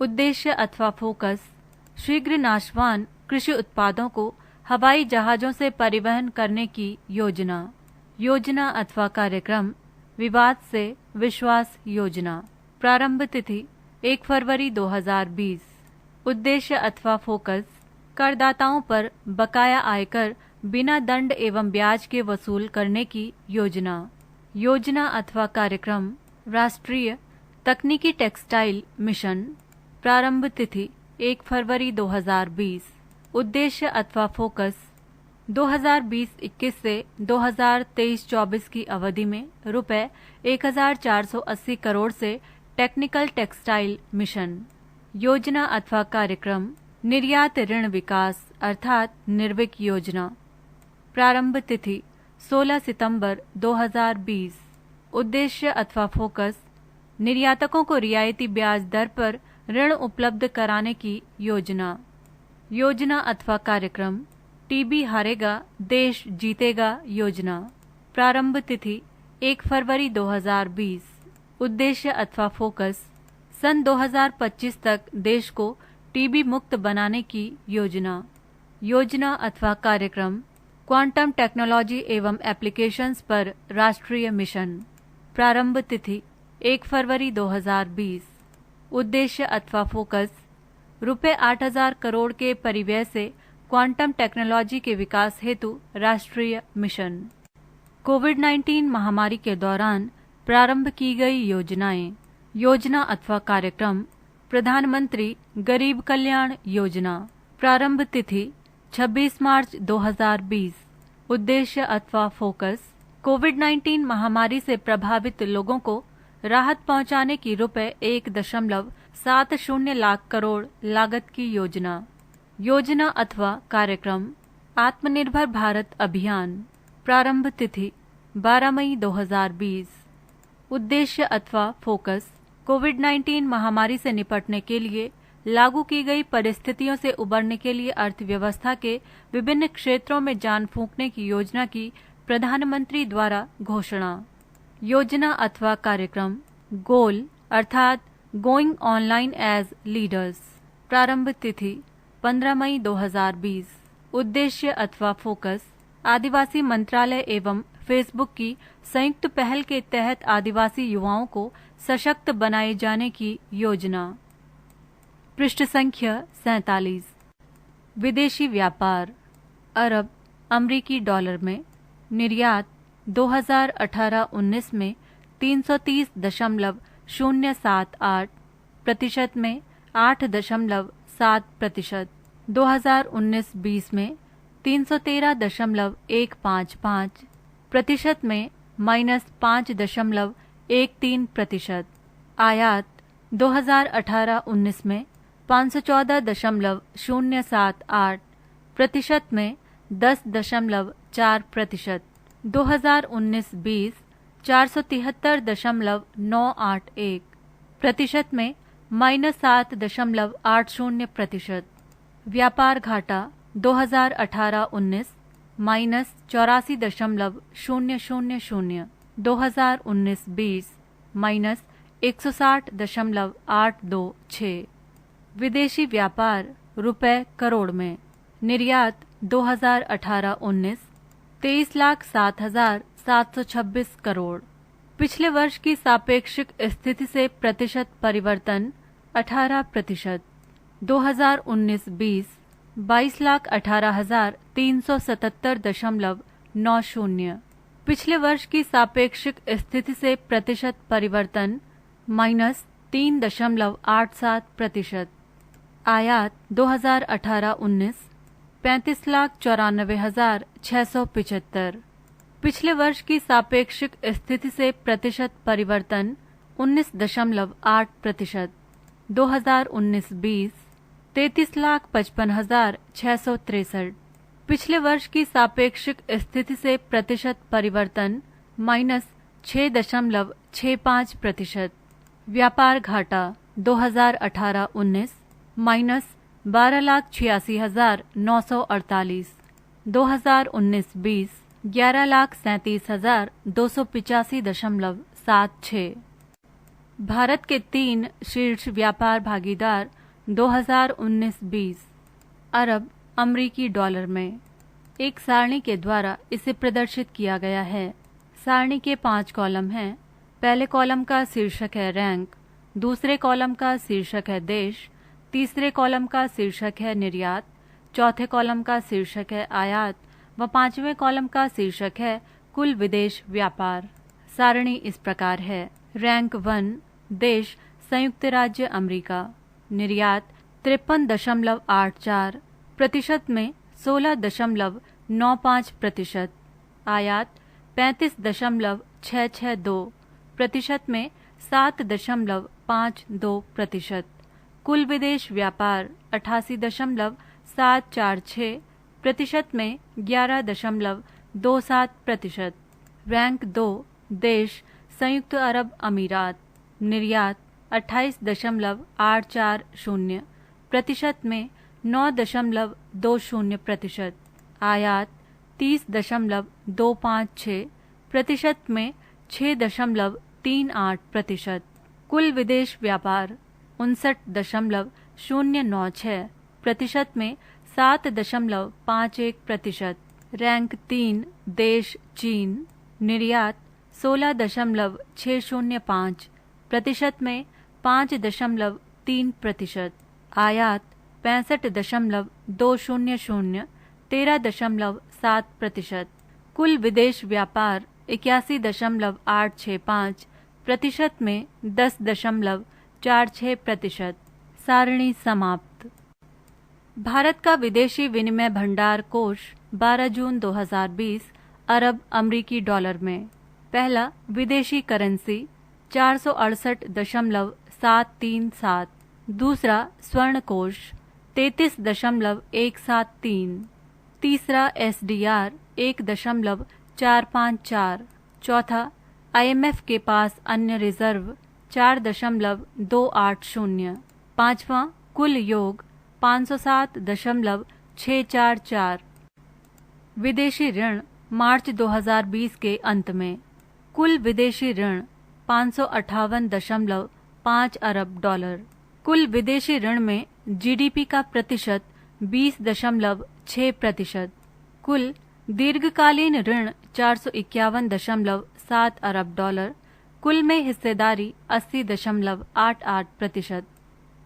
उद्देश्य अथवा फोकस शीघ्र नाशवान कृषि उत्पादों को हवाई जहाजों से परिवहन करने की योजना। योजना अथवा कार्यक्रम विवाद से विश्वास योजना। प्रारंभ तिथि 1 फरवरी 2020। उद्देश्य अथवा फोकस करदाताओं पर बकाया आयकर बिना दंड एवं ब्याज के वसूल करने की योजना। योजना अथवा कार्यक्रम राष्ट्रीय तकनीकी टेक्सटाइल मिशन। प्रारंभ तिथि 1 फरवरी 2020। उद्देश्य अथवा फोकस 2020-21 से 2023-24 की अवधि में रुपए 1480 करोड़ से टेक्निकल टेक्सटाइल मिशन। योजना अथवा कार्यक्रम निर्यात ऋण विकास अर्थात निर्विक योजना। प्रारंभ तिथि 16 सितंबर 2020। उद्देश्य अथवा फोकस निर्यातकों को रियायती ब्याज दर पर ऋण उपलब्ध कराने की योजना। योजना अथवा कार्यक्रम टीबी हारेगा देश जीतेगा योजना। प्रारंभ तिथि 1 फरवरी 2020। उद्देश्य अथवा फोकस सन 2025 तक देश को टीबी मुक्त बनाने की योजना। योजना अथवा कार्यक्रम क्वांटम टेक्नोलॉजी एवं एप्लीकेशंस पर राष्ट्रीय मिशन। प्रारंभ तिथि 1 फरवरी 2020। उद्देश्य अथवा फोकस रुपए 8000 करोड़ के परिव्यय से क्वांटम टेक्नोलॉजी के विकास हेतु राष्ट्रीय मिशन। कोविड-19 महामारी के दौरान प्रारंभ की गई योजनाएं। योजना अथवा कार्यक्रम प्रधानमंत्री गरीब कल्याण योजना। प्रारंभ तिथि 26 मार्च 2020। उद्देश्य अथवा फोकस कोविड-19 महामारी से प्रभावित लोगों को राहत पहुंचाने की रुपए 1.70 लाख करोड़ लागत की योजना। योजना अथवा कार्यक्रम आत्मनिर्भर भारत अभियान। प्रारंभ तिथि 12 मई 2020। उद्देश्य अथवा फोकस कोविड-19 महामारी से निपटने के लिए लागू की गई परिस्थितियों से उबरने के लिए अर्थव्यवस्था के विभिन्न क्षेत्रों में जान फूंकने की योजना की प्रधानमंत्री द्वारा घोषणा। योजना अथवा कार्यक्रम गोल अर्थात गोइंग ऑनलाइन एज लीडर्स। प्रारंभ तिथि 15 मई 2020। उद्देश्य अथवा फोकस आदिवासी मंत्रालय एवं फेसबुक की संयुक्त पहल के तहत आदिवासी युवाओं को सशक्त बनाए जाने की योजना। पृष्ठ संख्या 47। विदेशी व्यापार अरब अमरीकी डॉलर में निर्यात 2018-19 में 330.078% में 8.7%। 2019-20 में 313.155% में -5.13%। आयात 2018-19 में 514.078% में 10.4%। 2019-20 473.981% में -7.80%। व्यापार घाटा 2018-19 -84.000। 2019-20 -160.826। विदेशी व्यापार रुपए करोड़ में निर्यात 2018-19 23,07,726 करोड़। पिछले वर्ष की सापेक्षिक स्थिति से प्रतिशत परिवर्तन 18%। 2019-20 22,18,377.90। पिछले वर्ष की सापेक्षिक स्थिति से प्रतिशत परिवर्तन -3.87%। आयात 2018-19 35,94,675। पिछले वर्ष की सापेक्षिक स्थिति से प्रतिशत परिवर्तन 19.8%। 2019-20 33,55,663। पिछले वर्ष की सापेक्षिक स्थिति से प्रतिशत परिवर्तन -6.65%। व्यापार घाटा 2018-19 -12,86,948। 2019-20 11,37,285.76। भारत के 3 शीर्ष व्यापार भागीदार 2019-20 अरब अमरीकी डॉलर में। एक सारणी के द्वारा इसे प्रदर्शित किया गया है। सारणी के 5 कॉलम हैं। पहले कॉलम का शीर्षक है रैंक, दूसरे कॉलम का शीर्षक है देश, तीसरे कॉलम का शीर्षक है निर्यात, चौथे कॉलम का शीर्षक है आयात व 5वें कॉलम का शीर्षक है कुल विदेश व्यापार। सारणी इस प्रकार है। रैंक 1 देश संयुक्त राज्य अमेरिका, निर्यात 53.84 प्रतिशत में 16.95 प्रतिशत, आयात 35.662 प्रतिशत में 7.52 प्रतिशत, कुल विदेश व्यापार 88.746 प्रतिशत में 11.27 प्रतिशत। रैंक 2 देश संयुक्त अरब अमीरात, निर्यात 28.840 प्रतिशत में 9.20 प्रतिशत, आयात 30.256 प्रतिशत में 6.38 प्रतिशत, कुल विदेश व्यापार 59.096 प्रतिशत में 7.51 प्रतिशत। रैंक 3 देश चीन, निर्यात 16.605 प्रतिशत में 5.3 प्रतिशत, आयात 65.200 13.7 प्रतिशत, कुल विदेश व्यापार 81.865 प्रतिशत में 10.46 प्रतिशत। सारणी समाप्त। भारत का विदेशी विनिमय भंडार कोष 12 जून 2020 अरब अमरीकी डॉलर में। पहला विदेशी करेंसी 468.737, दूसरा स्वर्ण कोष 33.173, तीसरा SDR 1.454, चौथा IMF के पास अन्य रिजर्व 4.280, पांचवा कुल योग 507.644। विदेशी ऋण मार्च 2020 के अंत में कुल विदेशी ऋण 558.5 अरब डॉलर। कुल विदेशी ऋण में GDP का प्रतिशत 20.6 प्रतिशत। कुल दीर्घकालीन ऋण 451.7 अरब डॉलर। कुल में हिस्सेदारी 80.88 प्रतिशत।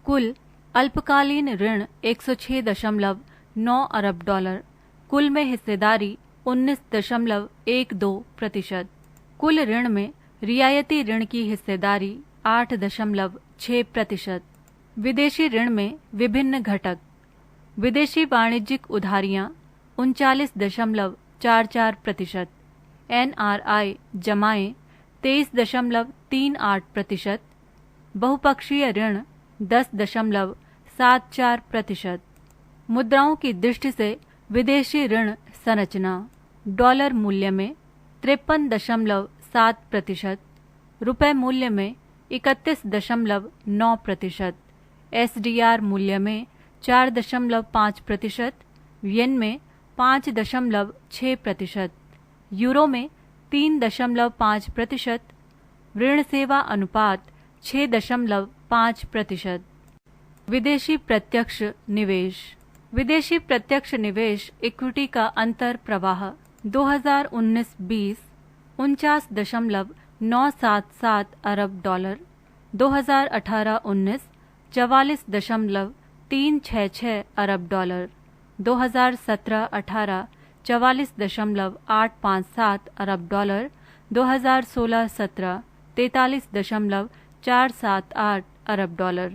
कुल अल्पकालीन ऋण 106.9 अरब डॉलर। कुल में हिस्सेदारी 19.12 प्रतिशत। कुल ऋण में रियायती ऋण की हिस्सेदारी 8.6 प्रतिशत। विदेशी ऋण में विभिन्न घटक। विदेशी वाणिज्यिक उधारियां 39.44 प्रतिशत। NRI जमाएं 23.38 प्रतिशत। बहुपक्षीय ऋण 10.74 प्रतिशत। मुद्राओं की दृष्टि से विदेशी ऋण संरचना। डॉलर मूल्य में 53.7 प्रतिशत, रुपए मूल्य में 31.9 प्रतिशत, SDR मूल्य में 4.5 प्रतिशत, येन में 5.6 प्रतिशत, यूरो में 3.5 प्रतिशत, ऋण सेवा अनुपात 6.5 प्रतिशत। विदेशी प्रत्यक्ष निवेश। विदेशी प्रत्यक्ष निवेश इक्विटी का अंतर प्रवाह 2019-20 49.977 अरब डॉलर, 2018-19 44.366 अरब डॉलर, 2017-18 44.857 अरब डॉलर, 2016-17 43.478 अरब डॉलर,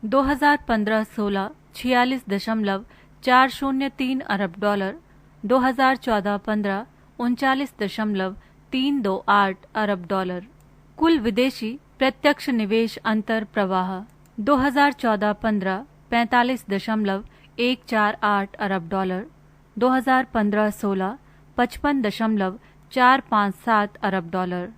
2015-16 46.403 अरब डॉलर, 2014-15 39.328 अरब डॉलर। कुल विदेशी प्रत्यक्ष निवेश अंतर प्रवाह 2014-15 45.148 अरब डॉलर, 2015-16 55.457 अरब डॉलर,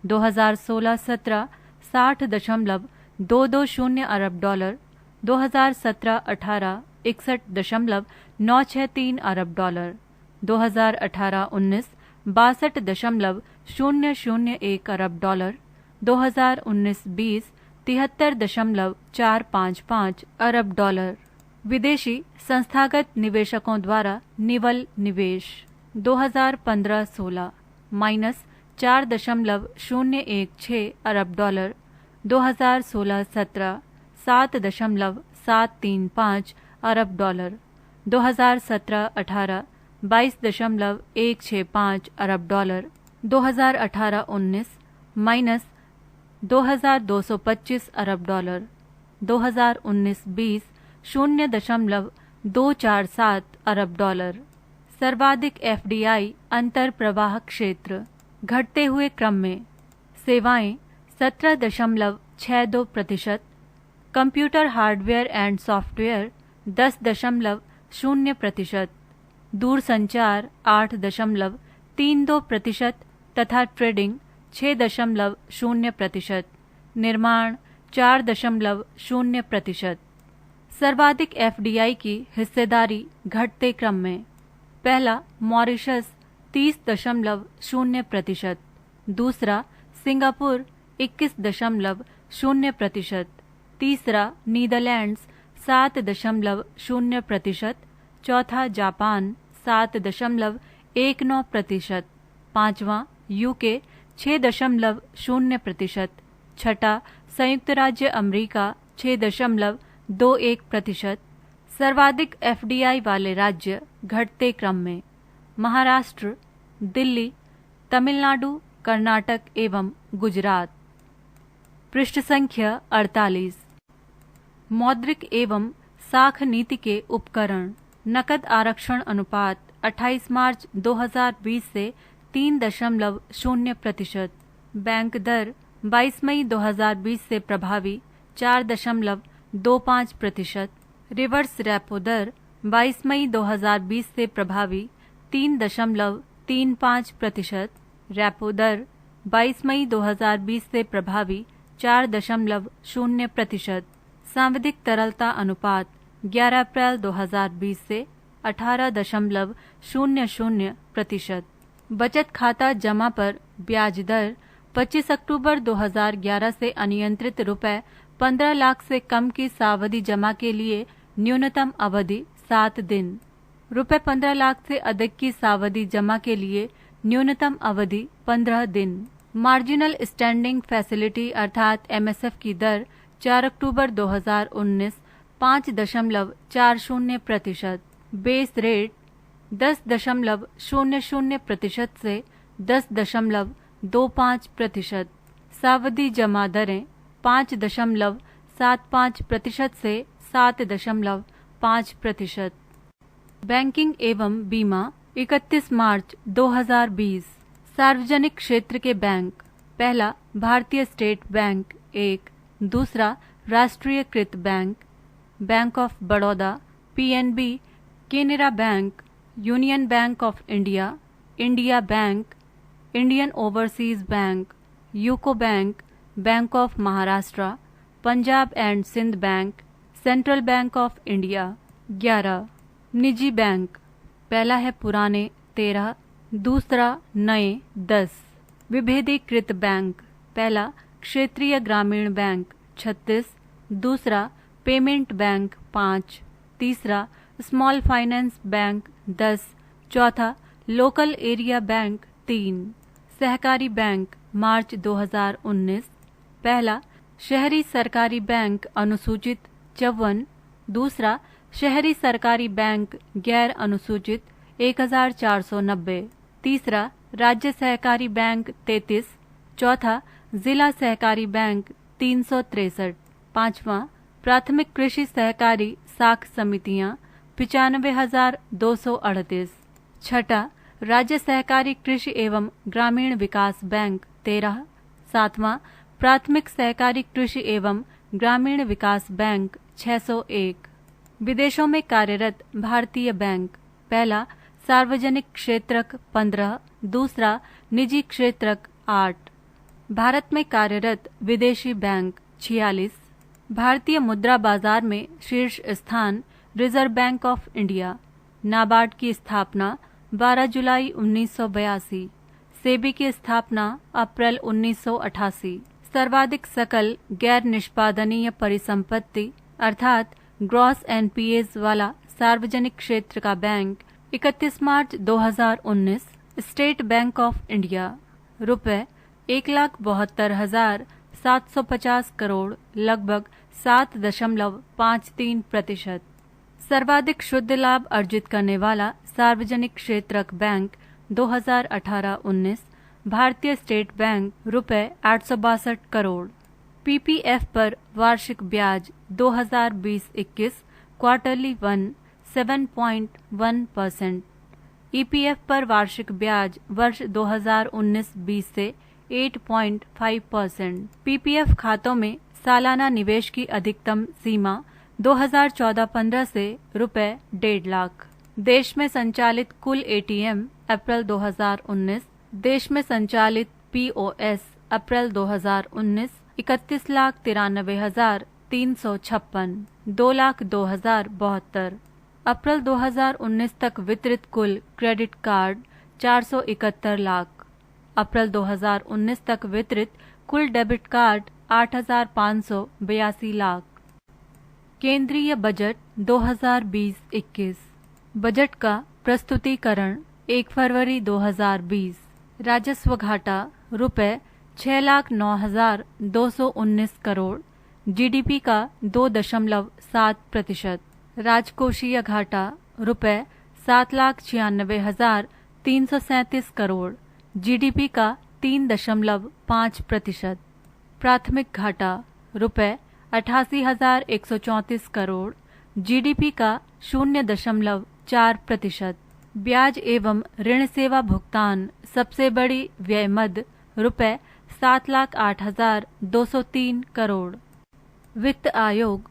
2016-17 60.220 अरब डॉलर, 2017-18 61.963 अरब डॉलर, 2018-19 62.001 अरब डॉलर, 2019-20 $73.455 अरब डॉलर। विदेशी संस्थागत निवेशकों द्वारा निवल निवेश 2015-16 -4.016 अरब डॉलर, 2016-17 7.735 अरब डॉलर, 2017-18 22.165 अरब डॉलर, 2018-19 -2,225 अरब डॉलर, 2019-20 0.247 अरब डॉलर। सर्वाधिक एफडीआई अंतर प्रवाह क्षेत्र घटते हुए क्रम में सेवाएं 17.62%, कंप्यूटर हार्डवेयर एंड सॉफ्टवेयर 10.0%, दूरसंचार 8.32% तथा ट्रेडिंग 6.0%, निर्माण 4.0%। सर्वाधिक एफडीआई की हिस्सेदारी घटते क्रम में पहला मॉरिशस 30.0%, दूसरा सिंगापुर 21.0%, तीसरा नीदरलैंड्स 7.0%, चौथा जापान 7.19%, पांचवा यूके 6.0%, छठा संयुक्त राज्य अमेरिका 6.21%। सर्वाधिक एफडीआई वाले राज्य घटते क्रम में महाराष्ट्र, दिल्ली, तमिलनाडु, कर्नाटक एवं गुजरात। पृष्ठ संख्या 48। मौद्रिक एवं साख नीति के उपकरण। नकद आरक्षण अनुपात 28 मार्च 2020 से 3.0%। बैंक दर 22 मई 2020 से प्रभावी 4.25%। रिवर्स रेपो दर 22 मई 2020 से प्रभावी 3.35%। रेपो दर 22 मई 2020 से प्रभावी 4.0%। सांविधिक तरलता अनुपात 11 अप्रैल 2020 से 18.00%। बचत खाता जमा पर ब्याज दर 25 अक्टूबर 2011 से अनियंत्रित रुपए 15 लाख से कम की सावधि जमा के लिए न्यूनतम अवधि 7 दिन, रुपए 15 लाख से अधिक की सावधि जमा के लिए न्यूनतम अवधि 15 दिन। मार्जिनल स्टैंडिंग फैसिलिटी अर्थात एमएसएफ की दर 4 अक्टूबर 2019 5.40%। बेस रेट 10.00% से 10.25%। सावधि जमा दरें 5.75% से 7.5%। बैंकिंग एवं बीमा 31 मार्च 2020। सार्वजनिक क्षेत्र के बैंक। पहला भारतीय स्टेट बैंक 1, दूसरा राष्ट्रीयकृत bank, bank of Baroda, PNB, Canara bank, union bank of India, India bank, Indian overseas bank, UCO bank, bank of Maharashtra, Punjab and Sind bank, central bank of India. 11 निजी बैंक। पहला है पुराने 13, दूसरा नए 10। विभेदीकृत बैंक। पहला क्षेत्रीय ग्रामीण बैंक 36, दूसरा पेमेंट बैंक 5, तीसरा स्मॉल फाइनेंस बैंक 10, चौथा लोकल एरिया बैंक 3। सहकारी बैंक मार्च 2019। पहला शहरी सरकारी बैंक अनुसूचित 54, दूसरा शहरी सरकारी बैंक गैर अनुसूचित 1490, तीसरा राज्य सहकारी बैंक 33, चौथा जिला सहकारी बैंक 363, पांचवा प्राथमिक कृषि सहकारी साख समितियां 95,238, छठा राज्य सहकारी कृषि एवं ग्रामीण विकास बैंक 13, सातवां प्राथमिक सहकारी कृषि एवं ग्रामीण विकास बैंक 601। विदेशों में कार्यरत भारतीय बैंक। पहला सार्वजनिक क्षेत्रक 15, दूसरा निजी क्षेत्रक 8। भारत में कार्यरत विदेशी बैंक 46। भारतीय मुद्रा बाजार में शीर्ष स्थान reserve bank of India. NABARD की स्थापना 12 जुलाई 1982। सेबी की स्थापना अप्रैल 1988। सर्वाधिक सकल गैर निष्पादनीय परिसंपत्ति अर्थात ग्रॉस एनपीएज वाला सार्वजनिक क्षेत्र का bank 31 March 2019 state bank of India रुपए 1,72,750 करोड़ लगभग 7.53%। सर्वाधिक शुद्ध लाभ अर्जित करने वाला सार्वजनिक क्षेत्रक बैंक 2018-19 भारतीय स्टेट बैंक रुपए 862 करोड़। पीपीएफ पर वार्षिक ब्याज 2020-21 क्वार्टरली 7.1%। ईपीएफ पर वार्षिक ब्याज वर्ष 2019-20 से 8.5%। पीपीएफ खातों में सालाना निवेश की अधिकतम सीमा 2014-15 से रुपए 1.5 लाख। देश में संचालित कुल एटीएम अप्रैल 2019। देश में संचालित पीओएस अप्रैल 2019 31,93,356 2,02,072। अप्रैल 2019 तक वितरित कुल क्रेडिट कार्ड 471 लाख। अप्रैल 2019 तक वितरित कुल डेबिट कार्ड 8,582 लाख। केंद्रीय बजट 2020-21। बजट का प्रस्तुतिकरण 1 फरवरी 2020। राजस्व घाटा रुपए 6,09,219 करोड़। जीडीपी का 2.7%। राजकोषीय घाटा रुपए 7,96,337 करोड़। जीडीपी का 3.5%। प्राथमिक घाटा रुपए 88,134 करोड़। जीडीपी का 0.4%। ब्याज एवं ऋण सेवा भुगतान सबसे बड़ी व्यय मद रुपए 7,08,203 करोड़। वित्त आयोग।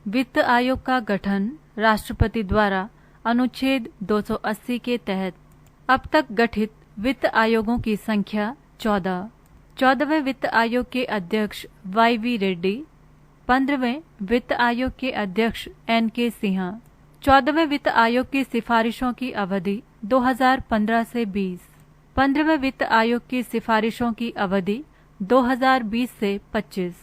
वित्त आयोग का गठन राष्ट्रपति द्वारा अनुच्छेद 280 के तहत। अब तक गठित वित्त आयोगों की संख्या 14। 14वें वित्त आयोग के अध्यक्ष YV रेड्डी। 15वें वित्त आयोग के अध्यक्ष NK सिन्हा। 14वें वित्त आयोग की सिफारिशों की अवधि 2015 से 20। 15वें वित्त आयोग की सिफारिशों की अवधि 2020 से 25।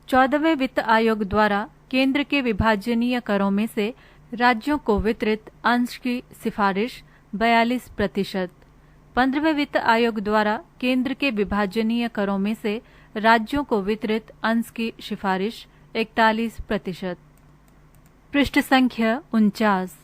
14वें वित्त आयोग द्वारा केंद्र के विभाजनीय करों में से राज्यों को वितरित अंश की सिफारिश 42%। 15वें वित्त आयोग द्वारा केंद्र के विभाजनीय करों में से राज्यों को वितरित अंश की सिफारिश 41%। पृष्ठ संख्या 49।